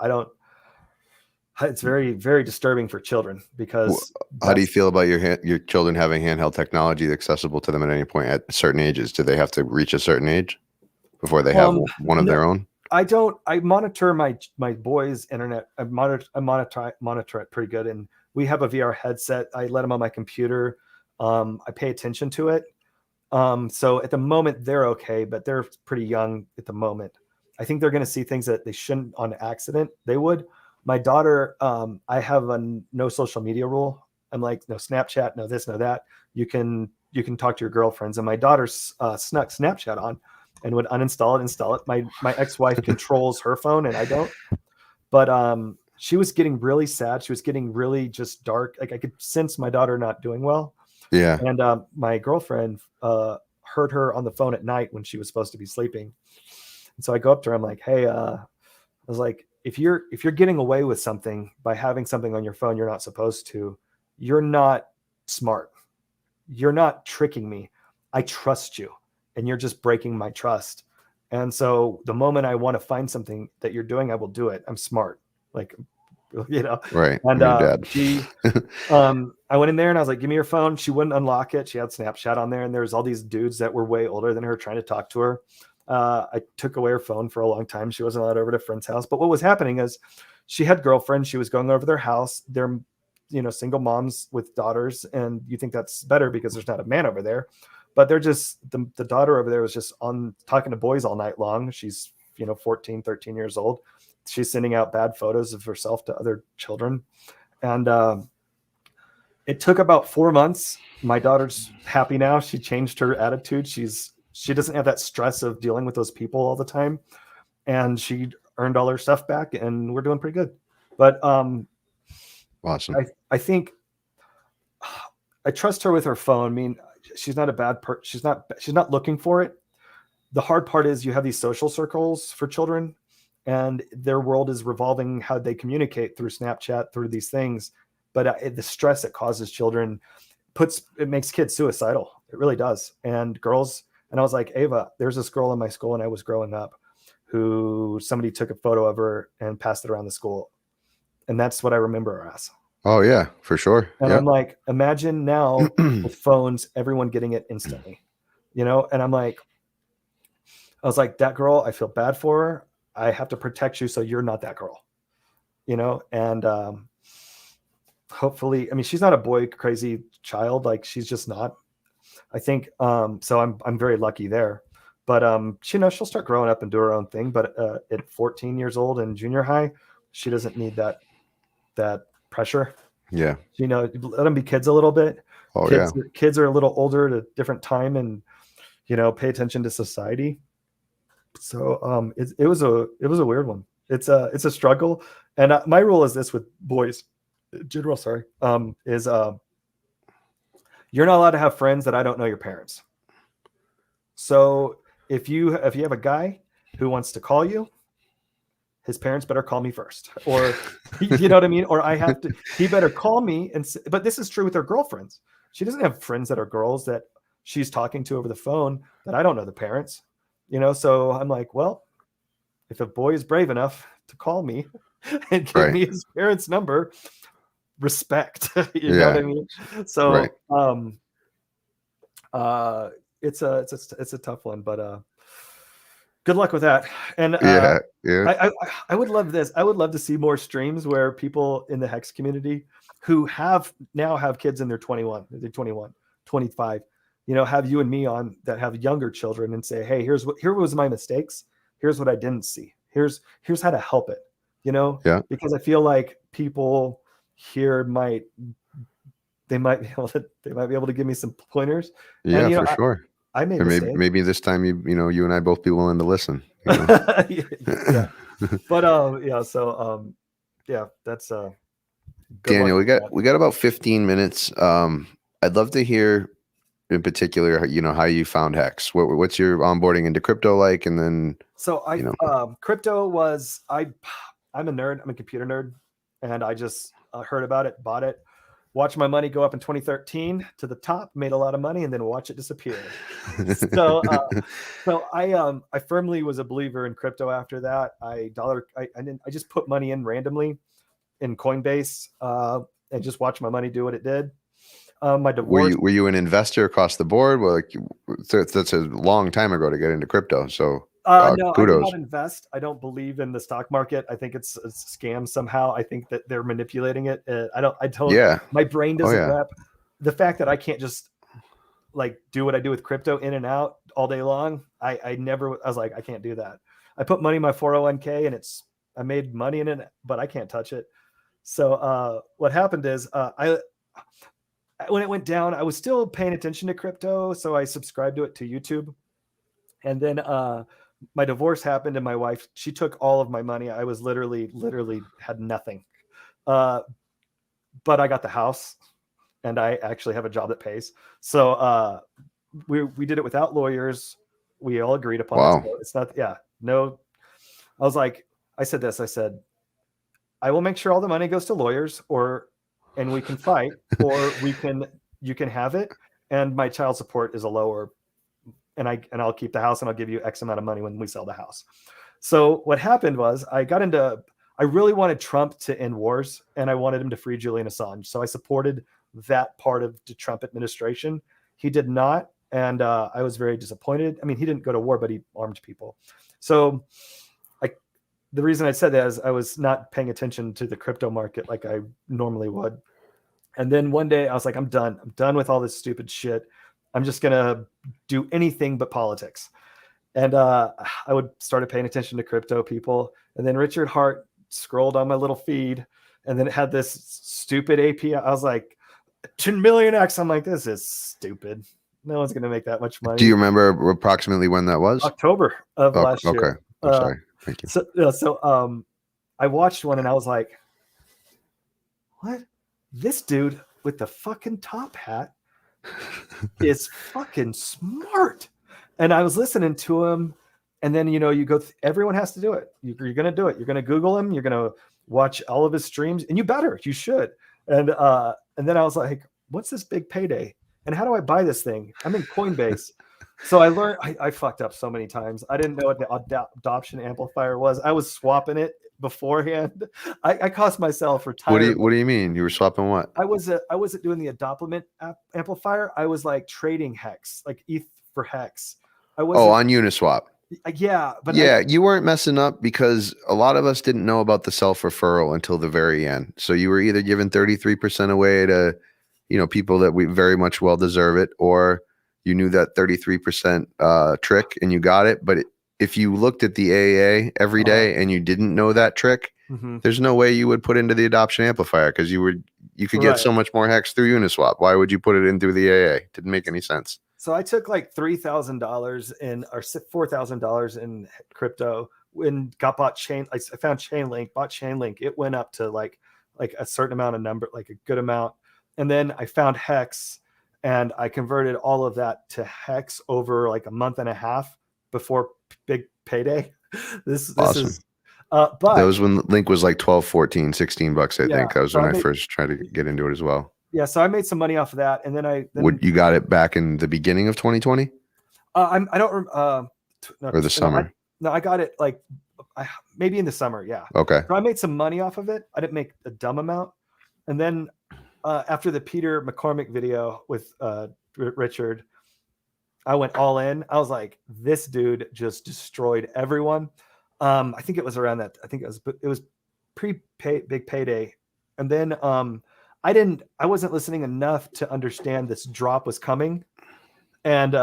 it's very, very disturbing for children because how do you feel about your children having handheld technology accessible to them at any point at certain ages? Do they have to reach a certain age before they have one of their own? I monitor my boys' internet. I monitor it pretty good. And we have a VR headset. I let them on my computer. I pay attention to it. So at the moment they're okay, but they're pretty young at the moment. I think they're going to see things that they shouldn't on accident. They would. My daughter, I have a no social media rule. I'm like, no Snapchat, no this, no that. You can talk to your girlfriends. And my daughter snuck Snapchat on and would uninstall it, install it. My ex-wife controls her phone and I don't. But she was getting really sad. She was getting really just dark. Like I could sense my daughter not doing well. Yeah. And my girlfriend heard her on the phone at night when she was supposed to be sleeping. And so I go up to her. I'm like, hey, I was like, if you're getting away with something by having something on your phone you're not supposed to, you're not smart. You're not tricking me. I trust you, and you're just breaking my trust. And so the moment I want to find something that you're doing, I will do it. I'm smart, like, Right. And she, I went in there and I was like, "Give me your phone." She wouldn't unlock it. She had Snapchat on there, and there was all these dudes that were way older than her trying to talk to her. I took away her phone for a long time. She wasn't allowed over to a friend's house. But what was happening is she had girlfriends. She was going over their house. They're, single moms with daughters. And you think that's better because there's not a man over there. But they're just, the daughter over there was just on talking to boys all night long. She's, 14, 13 years old. She's sending out bad photos of herself to other children. And it took about 4 months. My daughter's happy now. She changed her attitude. She doesn't have that stress of dealing with those people all the time. And she earned all her stuff back and we're doing pretty good. But awesome. I think I trust her with her phone. I mean, she's not a bad she's not looking for it. The hard part is you have these social circles for children and their world is revolving how they communicate through Snapchat, through these things. But the stress it causes children it makes kids suicidal. It really does. And girls. And I was like, Ava, there's this girl in my school when I was growing up who somebody took a photo of her and passed it around the school. And that's what I remember her as. Oh, yeah, for sure. And I'm like, imagine now with phones, everyone getting it instantly, And I was like, that girl, I feel bad for her. I have to protect you so you're not that girl, And hopefully, I mean, she's not a boy crazy child. Like she's just not. I think so. I'm very lucky there, but she'll start growing up and do her own thing. But at 14 years old in junior high, she doesn't need that pressure. Yeah, let them be kids a little bit. Oh, kids are a little older at a different time, and pay attention to society. So it was a weird one. It's a struggle, and my rule is this with boys, general. Sorry, is you're not allowed to have friends that I don't know your parents. So if you have a guy who wants to call you, his parents better call me first, or you know what I mean? Or he better call me. But this is true with her girlfriends. She doesn't have friends that are girls that she's talking to over the phone that I don't know the parents, So I'm like, well, if a boy is brave enough to call me and give me his parents' number, respect. You know what I mean? So it's a tough one, but good luck with that. And I would love this. I would love to see more streams where people in the Hex community who now have kids in their 21, 25, have you and me on that have younger children and say, hey, here was my mistakes. here's what I didn't see. Here's how to help it, Yeah. because I feel like people here might be able to give me some pointers. Yeah, And, for sure. I made Or mistakes. maybe this time you and I both be willing to listen. You know? Yeah. But yeah, that's good Daniel, luck with that. we got about 15 minutes. I'd love to hear in particular, how you found Hex. What's your onboarding into crypto like? And then So crypto was I'm a nerd. I'm a computer nerd, and I just heard about it, bought it, watched my money go up in 2013 to the top, made a lot of money, and then watch it disappear. So I firmly was a believer in crypto after that. I just put money in randomly in Coinbase and just watched my money do what it did. My divorce. Were you an investor across the board? Well, that's a long time ago to get into crypto. So No, I do kudos. not invest. I don't believe in the stock market. I think it's a scam somehow. I think that they're manipulating it. Yeah. My brain doesn't yeah. wrap the fact that I can't just like do what I do with crypto in and out all day long. I was like, I can't do that. I put money in my 401k and I made money in it, but I can't touch it. So what happened is when it went down, I was still paying attention to crypto. So I subscribed to it to YouTube. And then my divorce happened, and my wife, she took all of my money. I was literally had nothing. But I got the house, and I actually have a job that pays. So we did it without lawyers. We all agreed upon it. So it's not, no. I said, I will make sure all the money goes to lawyers, and we can fight, or you can have it, and my child support is a lower, and I'll keep the house, and I'll give you X amount of money when we sell the house. So what happened was I really wanted Trump to end wars, and I wanted him to free Julian Assange. So I supported that part of the Trump administration. He did not, and I was very disappointed. I mean, he didn't go to war, but he armed people. So the reason I said that is I was not paying attention to the crypto market like I normally would. And then one day I was like, I'm done. I'm done with all this stupid shit. I'm just going to do anything but politics. And I started paying attention to crypto people. And then Richard Hart scrolled on my little feed, and then it had this stupid API. I was like, 10 million X. I'm like, this is stupid. No one's going to make that much money. Do you remember approximately when that was? October of last year. Okay. I'm sorry. Thank you. So I watched one, and I was like, what? This dude with the fucking top hat is fucking smart. And I was listening to him, and then, everyone has to do it. You're going to do it. You're going to Google him. You're going to watch all of his streams, and you should. And then I was like, what's this big payday? And how do I buy this thing? I'm in Coinbase. So I learned, I fucked up so many times. I didn't know what the adoption amplifier was. I was swapping it beforehand. I cost myself retirement. What do you mean? You were swapping what? I wasn't doing the adoption amplifier. I was like trading Hex, like ETH for Hex. On Uniswap. Yeah, but you weren't messing up, because a lot of us didn't know about the self-referral until the very end. So you were either giving 33% away to, people that we very much well deserve it, or you knew that 33% trick and you got it. But if you looked at the AA every day and you didn't know that trick, there's no way you would put into the adoption amplifier, because you could get so much more Hex through Uniswap. Why would you put it in through the AA? Didn't make any sense. So I took like $3,000 or $4,000 in crypto and bought Chain. I found Chainlink, bought Chainlink. It went up to like a certain amount of number, like a good amount. And then I found Hex, and I converted all of that to Hex over like a month and a half before big payday. This Awesome. is, but that was when Link was like 12, 14, 16 bucks. I think that was when I first tried to get into it as well. Yeah, so I made some money off of that, and then you got it back in the beginning of 2020? I don't or the summer. I got it like maybe in the summer. Yeah. Okay. So I made some money off of it. I didn't make a dumb amount, and then after the Peter McCormick video with Richard, I went all in. I was like, this dude just destroyed everyone. I think it was around that. I think it was big payday, and then I wasn't listening enough to understand this drop was coming. And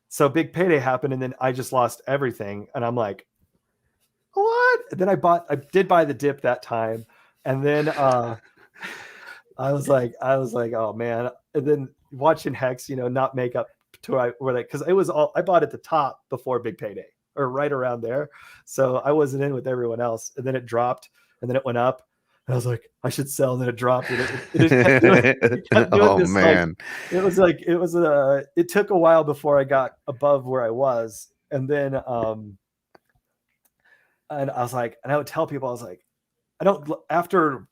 So big payday happened, and then I just lost everything. And I'm like, what? And then I did buy the dip that time. And then I was like, oh man. And then watching Hex, not make up to where because it was all I bought at the top before big payday or right around there. So I wasn't in with everyone else. And then it dropped and then it went up. And I was like, I should sell. And then it dropped. And it kept doing Oh this, man. It took a while before I got above where I was. And then and I was like, and I would tell people, I was like, after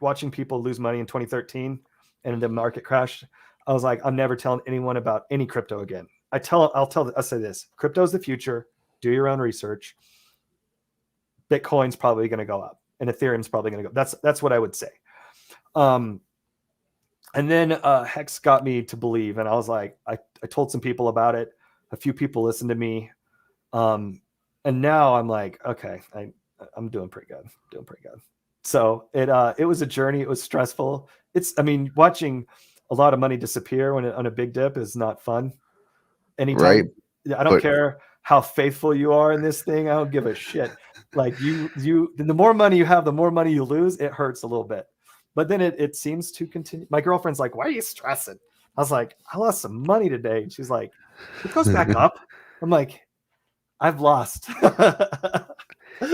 watching people lose money in 2013 and the market crash, I was like, I'm never telling anyone about any crypto again. I'll say this: crypto is the future. Do your own research. Bitcoin's probably going to go up, and Ethereum's probably going to go. That's what I would say. And then Hex got me to believe, and I was like, I told some people about it. A few people listened to me, and now I'm like, okay, I'm doing pretty good. So it was a journey. It was stressful. Watching a lot of money disappear on a big dip is not fun. Anytime, right? I don't care how faithful you are in this thing. I don't give a shit. Like the more money you have, the more money you lose. It hurts a little bit, but then it seems to continue. My girlfriend's like, "Why are you stressing?" I was like, "I lost some money today." And she's like, "It goes back up." I'm like, "I've lost."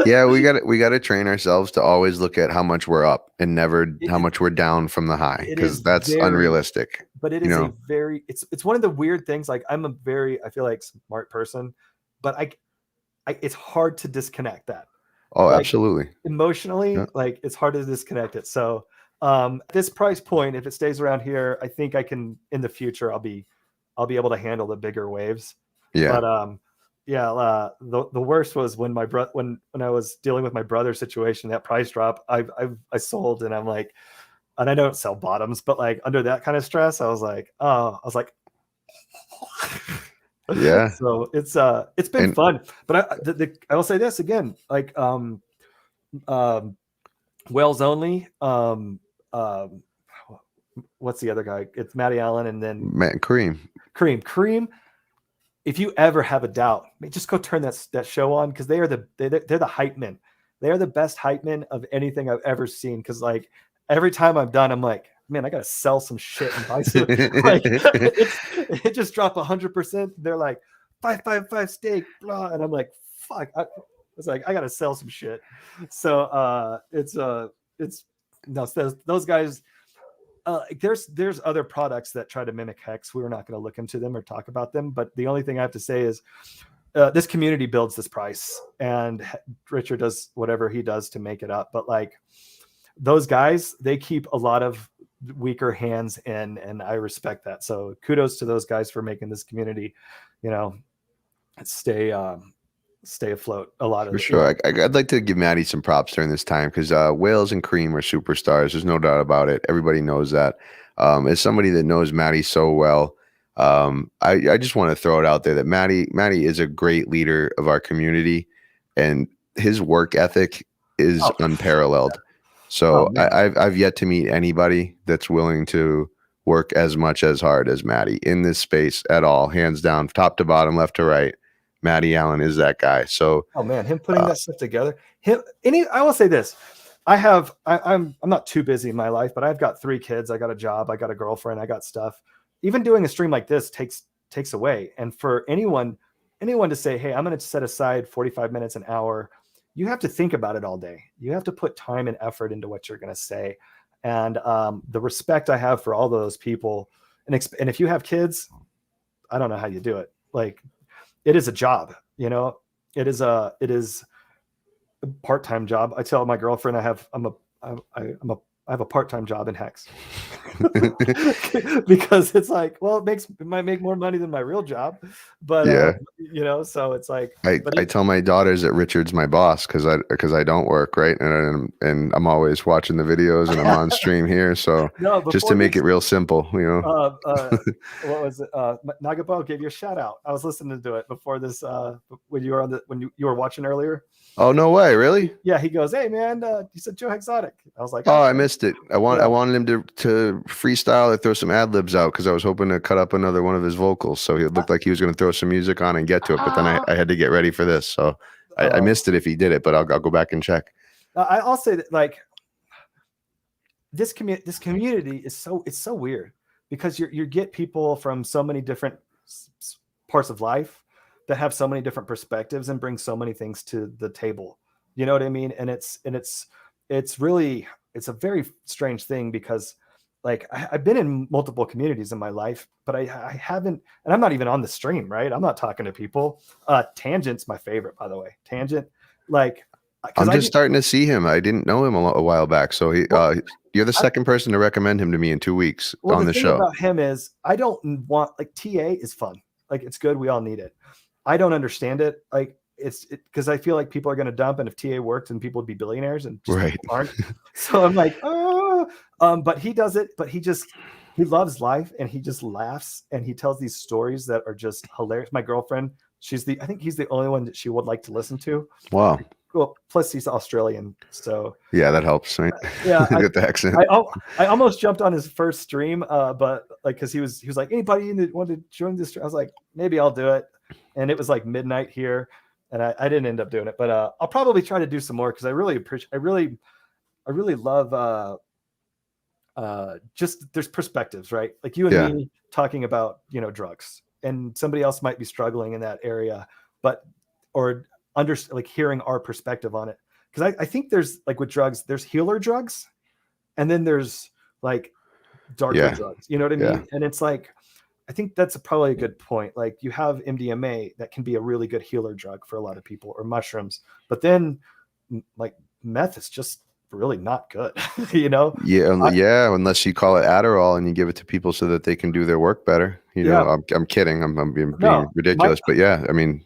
Yeah, we got to train ourselves to always look at how much we're up and never how much we're down from the high, because that's unrealistic. But it is it's one of the weird things. Like I feel like smart person, but it's hard to disconnect that. Oh, like, absolutely. Emotionally, yeah. Like it's hard to disconnect it. So at this price point, if it stays around here, I think I can in the future I'll be able to handle the bigger waves. Yeah. But the worst was when when I was dealing with my brother's situation, that price drop, I sold, and I'm like, and I don't sell bottoms, but like under that kind of stress, I was like, yeah. So it's been fun, but I will say this again, like Whales Only, what's the other guy? It's Matty Allen, and then Cream. If you ever have a doubt, just go turn that show on, because they're the hype men. They are the best hype men of anything I've ever seen. Because like every time I'm done, I'm like, man, I gotta sell some shit and buy some. Like it just dropped 100%. They're like 555 stake, blah, and I'm like, fuck. It's like I gotta sell some shit. So those guys. There's other products that try to mimic Hex. We're not going to look into them or talk about them, but the only thing I have to say is this community builds this price, and Richard does whatever he does to make it up. But like those guys, they keep a lot of weaker hands in, and I respect that. So kudos to those guys for making this community, stay afloat. A lot of for sure. I'd like to give Maddie some props during this time, because Whales and Cream are superstars. There's no doubt about it. Everybody knows that. As somebody that knows Maddie so well, I just want to throw it out there that Maddie is a great leader of our community, and his work ethic is unparalleled. So I've yet to meet anybody that's willing to work as much as hard as Maddie in this space at all, hands down, top to bottom, left to right. Matty Allen is that guy. So, oh man, him putting that stuff together. I will say this: I'm not too busy in my life, but I've got 3 kids. I got a job. I got a girlfriend. I got stuff. Even doing a stream like this takes away. And for anyone to say, hey, I'm going to set aside 45 minutes, an hour, you have to think about it all day. You have to put time and effort into what you're going to say. And the respect I have for all those people, and if you have kids, I don't know how you do it. Like, it is a job, it is a part-time job. I tell my girlfriend I have a part-time job in Hex because it's like, well, it might make more money than my real job, but yeah. So it's like, I tell my daughters that Richard's my boss because I don't work, right, and I'm always watching the videos, and I'm on stream here, so just to make it real simple, what was it? Nagabo gave you a shout out. I was listening to it before this when you were watching earlier. Oh, no way, really? Yeah, he goes, hey man, he said Joe Exotic. I was like, oh, I missed missed it. I wanted him to freestyle or throw some ad libs out because I was hoping to cut up another one of his vocals. So it looked like he was going to throw some music on and get to it. But then I had to get ready for this, so I missed it if he did it. But I'll go back and check. I'll say that like this community is so weird because you get people from so many different parts of life that have so many different perspectives and bring so many things to the table. You know what I mean? And it's a very strange thing because like I've been in multiple communities in my life, but I haven't, and I'm not even on the stream, right? I'm not talking to people. Tangent's my favorite, by the way. Tangent, like I'm just starting to see him. I didn't know him a while back. So you're the second person to recommend him to me in 2 weeks on the show. The thing about him is I don't want, like, TA is fun. Like, it's good. We all need it. I don't understand it. Like, it's because I feel like people are going to dump, and if TA worked, and people would be billionaires, and just right. aren't. So I'm like, but he does it. But he loves life, and he just laughs, and he tells these stories that are just hilarious. My girlfriend, I think he's the only one that she would like to listen to. Wow. Well, plus he's Australian, so yeah, that helps, right? Yeah, get the accent. I almost jumped on his first stream, but like because he was like, anybody want to join this stream? I was like, maybe I'll do it, and it was like midnight here, and I didn't end up doing it, but I'll probably try to do some more because I really appreciate. I really love just there's perspectives, right? Like you and me talking about drugs, and somebody else might be struggling in that area, or like hearing our perspective on it, because I think there's like with drugs, there's healer drugs, and then there's like darker drugs. You know what I mean? And it's like I think that's probably a good point. Like you have MDMA that can be a really good healer drug for a lot of people, or mushrooms, but then like meth is just really not good. Unless you call it Adderall and you give it to people so that they can do their work better. I'm kidding. I'm being ridiculous, but I mean.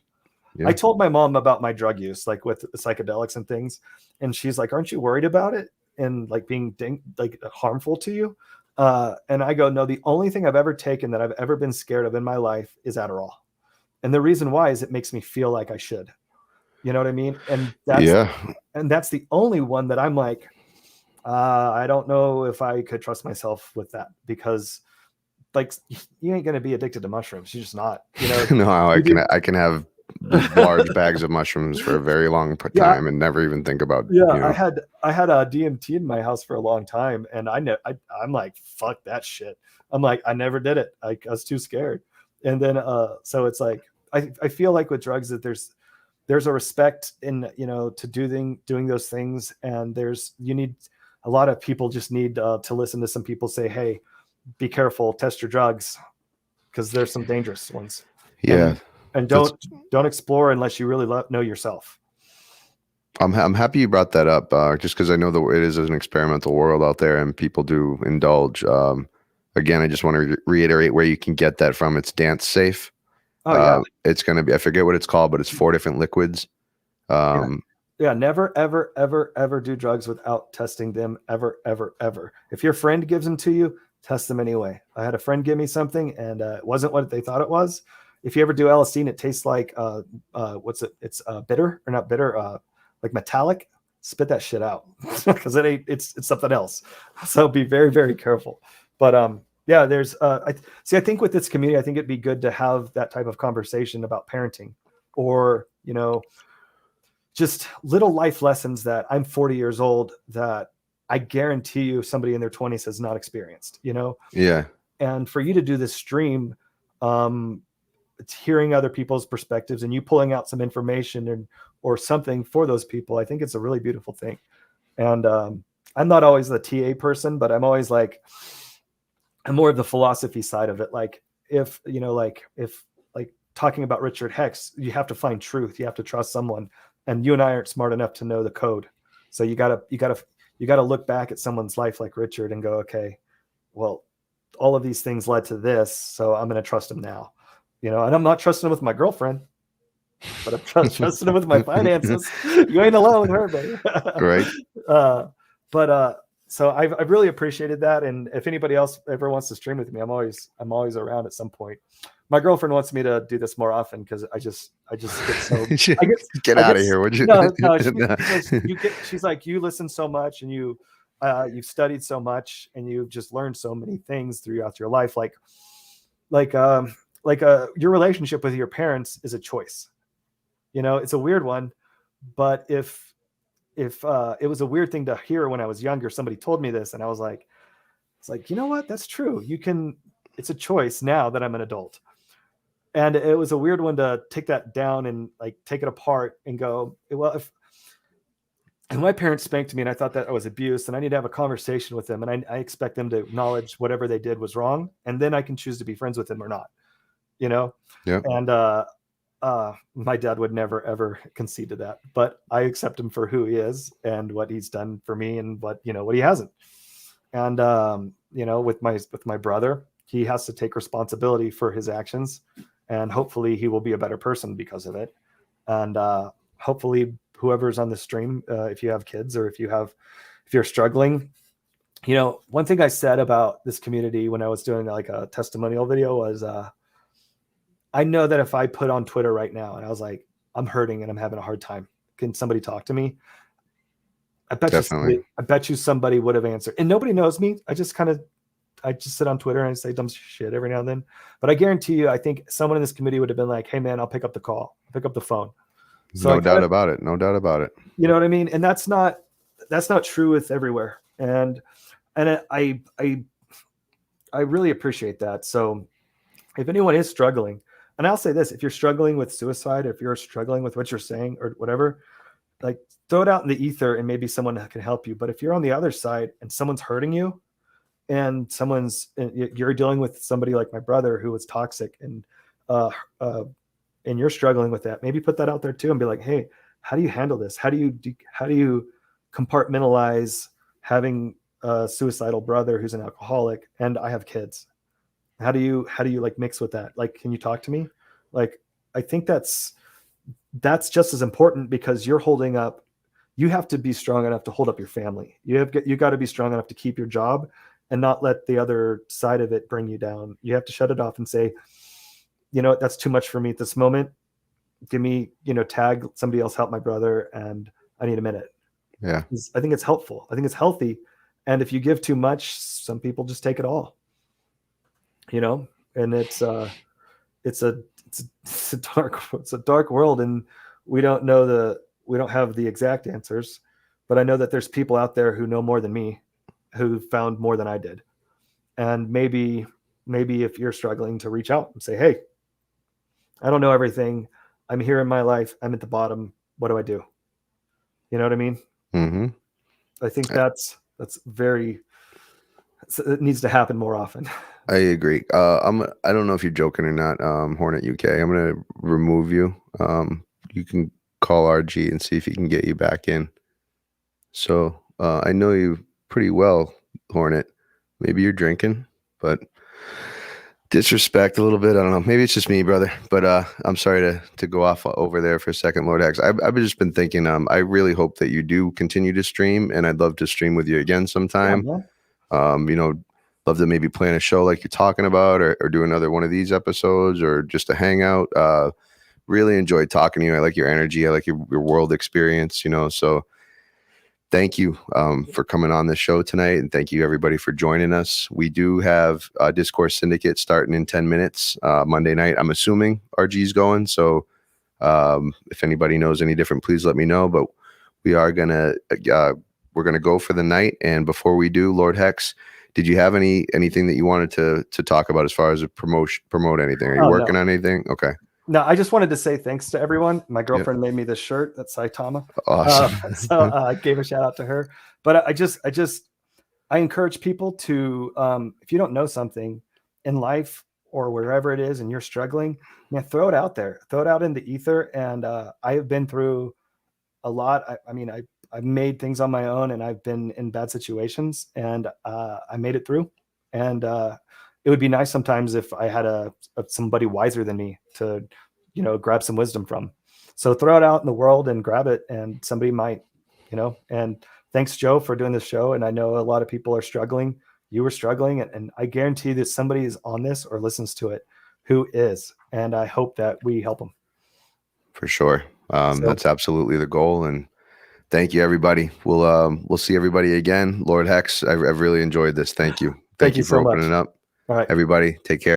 Yeah. I told my mom about my drug use, like with the psychedelics and things, and she's like, "Aren't you worried about it and like being like harmful to you?" And I go, "No, the only thing I've ever taken that I've ever been scared of in my life is Adderall, and the reason why is it makes me feel like I should." You know what I mean? And that's the only one that I'm like, I don't know if I could trust myself with that, because like you ain't gonna be addicted to mushrooms. You're just not. No, I can have large bags of mushrooms for a very long time and never even think about. I had a DMT in my house for a long time, and I'm like, fuck that shit. I'm like, I never did it. I was too scared. And then so it's like I feel like with drugs that there's a respect in to doing those things, and you need a lot of people just need to listen to some people say, hey, be careful, test your drugs, because there's some dangerous ones. And don't explore unless you really know yourself. I'm happy you brought that up, just because I know that it is an experimental world out there and people do indulge. Again, I just want to reiterate where you can get that from. It's Dance Safe. It's going to be, I forget what it's called, but it's 4 different liquids. Never, ever, ever, ever do drugs without testing them, ever, ever, ever. If your friend gives them to you, test them anyway. I had a friend give me something, and it wasn't what they thought it was. If you ever do LSD and it tastes like what's it? It's bitter, or not bitter, like metallic. Spit that shit out, because it's something else. So be very, very careful. But there's I think with this community, I think it'd be good to have that type of conversation about parenting, or just little life lessons that I'm 40 years old that I guarantee you somebody in their 20s has not experienced. And for you to do this stream, it's hearing other people's perspectives and you pulling out some information or something for those people. I think it's a really beautiful thing. And I'm not always the TA person, but I'm always like, I'm more of the philosophy side of it. Like if talking about Richard Hex, you have to find truth. You have to trust someone, and you and I aren't smart enough to know the code. So you gotta look back at someone's life like Richard and go, okay, well, all of these things led to this, so I'm going to trust him now. And I'm not trusting him with my girlfriend, but I'm trusting him with my finances. You ain't alone with her, baby. Right. So I've really appreciated that. And if anybody else ever wants to stream with me, I'm always around at some point. My girlfriend wants me to do this more often, because I just get so get out of here, would you? No, she's like, you listen so much, and you you've studied so much and you've just learned so many things throughout your life. Your relationship with your parents is a choice. It's a weird one, but if it was a weird thing to hear when I was younger, somebody told me this and I was like, it's like, you know what? That's true. It's a choice now that I'm an adult. And it was a weird one to take that down and like take it apart and go, well, and my parents spanked me and I thought that was abuse and I need to have a conversation with them. And I expect them to acknowledge whatever they did was wrong. And then I can choose to be friends with them or not, Yeah. And my dad would never, ever concede to that, but I accept him for who he is and what he's done for me and what he hasn't. And, with my brother, he has to take responsibility for his actions and hopefully he will be a better person because of it. And hopefully whoever's on the stream, if you have kids or if you're struggling, one thing I said about this community when I was doing like a testimonial video was, I know that if I put on Twitter right now and I was like, I'm hurting and I'm having a hard time, can somebody talk to me? I bet you somebody would have answered. And nobody knows me. I just sit on Twitter and I say dumb shit every now and then. But I guarantee you, I think someone in this committee would have been like, hey man, I'll pick up the call, pick up the phone. So no doubt about it. No doubt about it. You know what I mean? And that's not true with everywhere. And I really appreciate that. So if anyone is struggling, and I'll say this, if you're struggling with suicide, if you're struggling with what you're saying or whatever, like throw it out in the ether and maybe someone can help you. But if you're on the other side and someone's hurting you and you're dealing with somebody like my brother who was toxic and you're struggling with that, maybe put that out there too and be like, hey, how do you handle this? How do you compartmentalize having a suicidal brother who's an alcoholic and I have kids? How do you like mix with that? Like, can you talk to me? Like, I think that's just as important because you have to be strong enough to hold up your family. You got to be strong enough to keep your job and not let the other side of it bring you down. You have to shut it off and say, that's too much for me at this moment. Give me, tag somebody else, help my brother. And I need a minute. Yeah. I think it's helpful. I think it's healthy. And if you give too much, some people just take it all. And it's a dark world and we don't have the exact answers, but I know that there's people out there who know more than me, who found more than I did. And maybe if you're struggling, to reach out and say, hey, I don't know everything. I'm here in my life. I'm at the bottom. What do I do? You know what I mean? Mm-hmm. I think it needs to happen more often. I agree. I don't know if you're joking or not, Hornet UK. I'm going to remove you. You can call RG and see if he can get you back in. So I know you pretty well, Hornet. Maybe you're drinking, but disrespect a little bit. I don't know. Maybe it's just me, brother. But I'm sorry to go off over there for a second, Lord X. I've just been thinking. I really hope that you do continue to stream, and I'd love to stream with you again sometime. Yeah. Love to maybe plan a show like you're talking about, or do another one of these episodes, or just a hangout. Really enjoyed talking to you. I like your energy. I like your world experience. So thank you for coming on this show tonight, and thank you everybody for joining us. We do have Discourse Syndicate starting in 10 minutes Monday night. I'm assuming RG's going. So if anybody knows any different, please let me know. But we are gonna go for the night. And before we do, Lord Hex, did you have anything that you wanted to talk about as far as promote anything? Are you working on anything? Okay. No, I just wanted to say thanks to everyone. My girlfriend made me this shirt. That's Saitama. Awesome. So I gave a shout out to her. But I encourage people to, if you don't know something in life or wherever it is and you're struggling, man, throw it out there. Throw it out in the ether. And I have been through a lot. I've made things on my own and I've been in bad situations and I made it through. And it would be nice sometimes if I had somebody wiser than me to, grab some wisdom from. So throw it out in the world and grab it, and somebody might, and thanks, Joe, for doing this show. And I know a lot of people are struggling. You were struggling, and I guarantee that somebody is on this or listens to it who is, and I hope that we help them. For sure. That's absolutely the goal. And Thank you, everybody. We'll see everybody again. Lord Hex, I've really enjoyed this. Thank you. Thank you for so much. opening up. All right. Everybody, take care.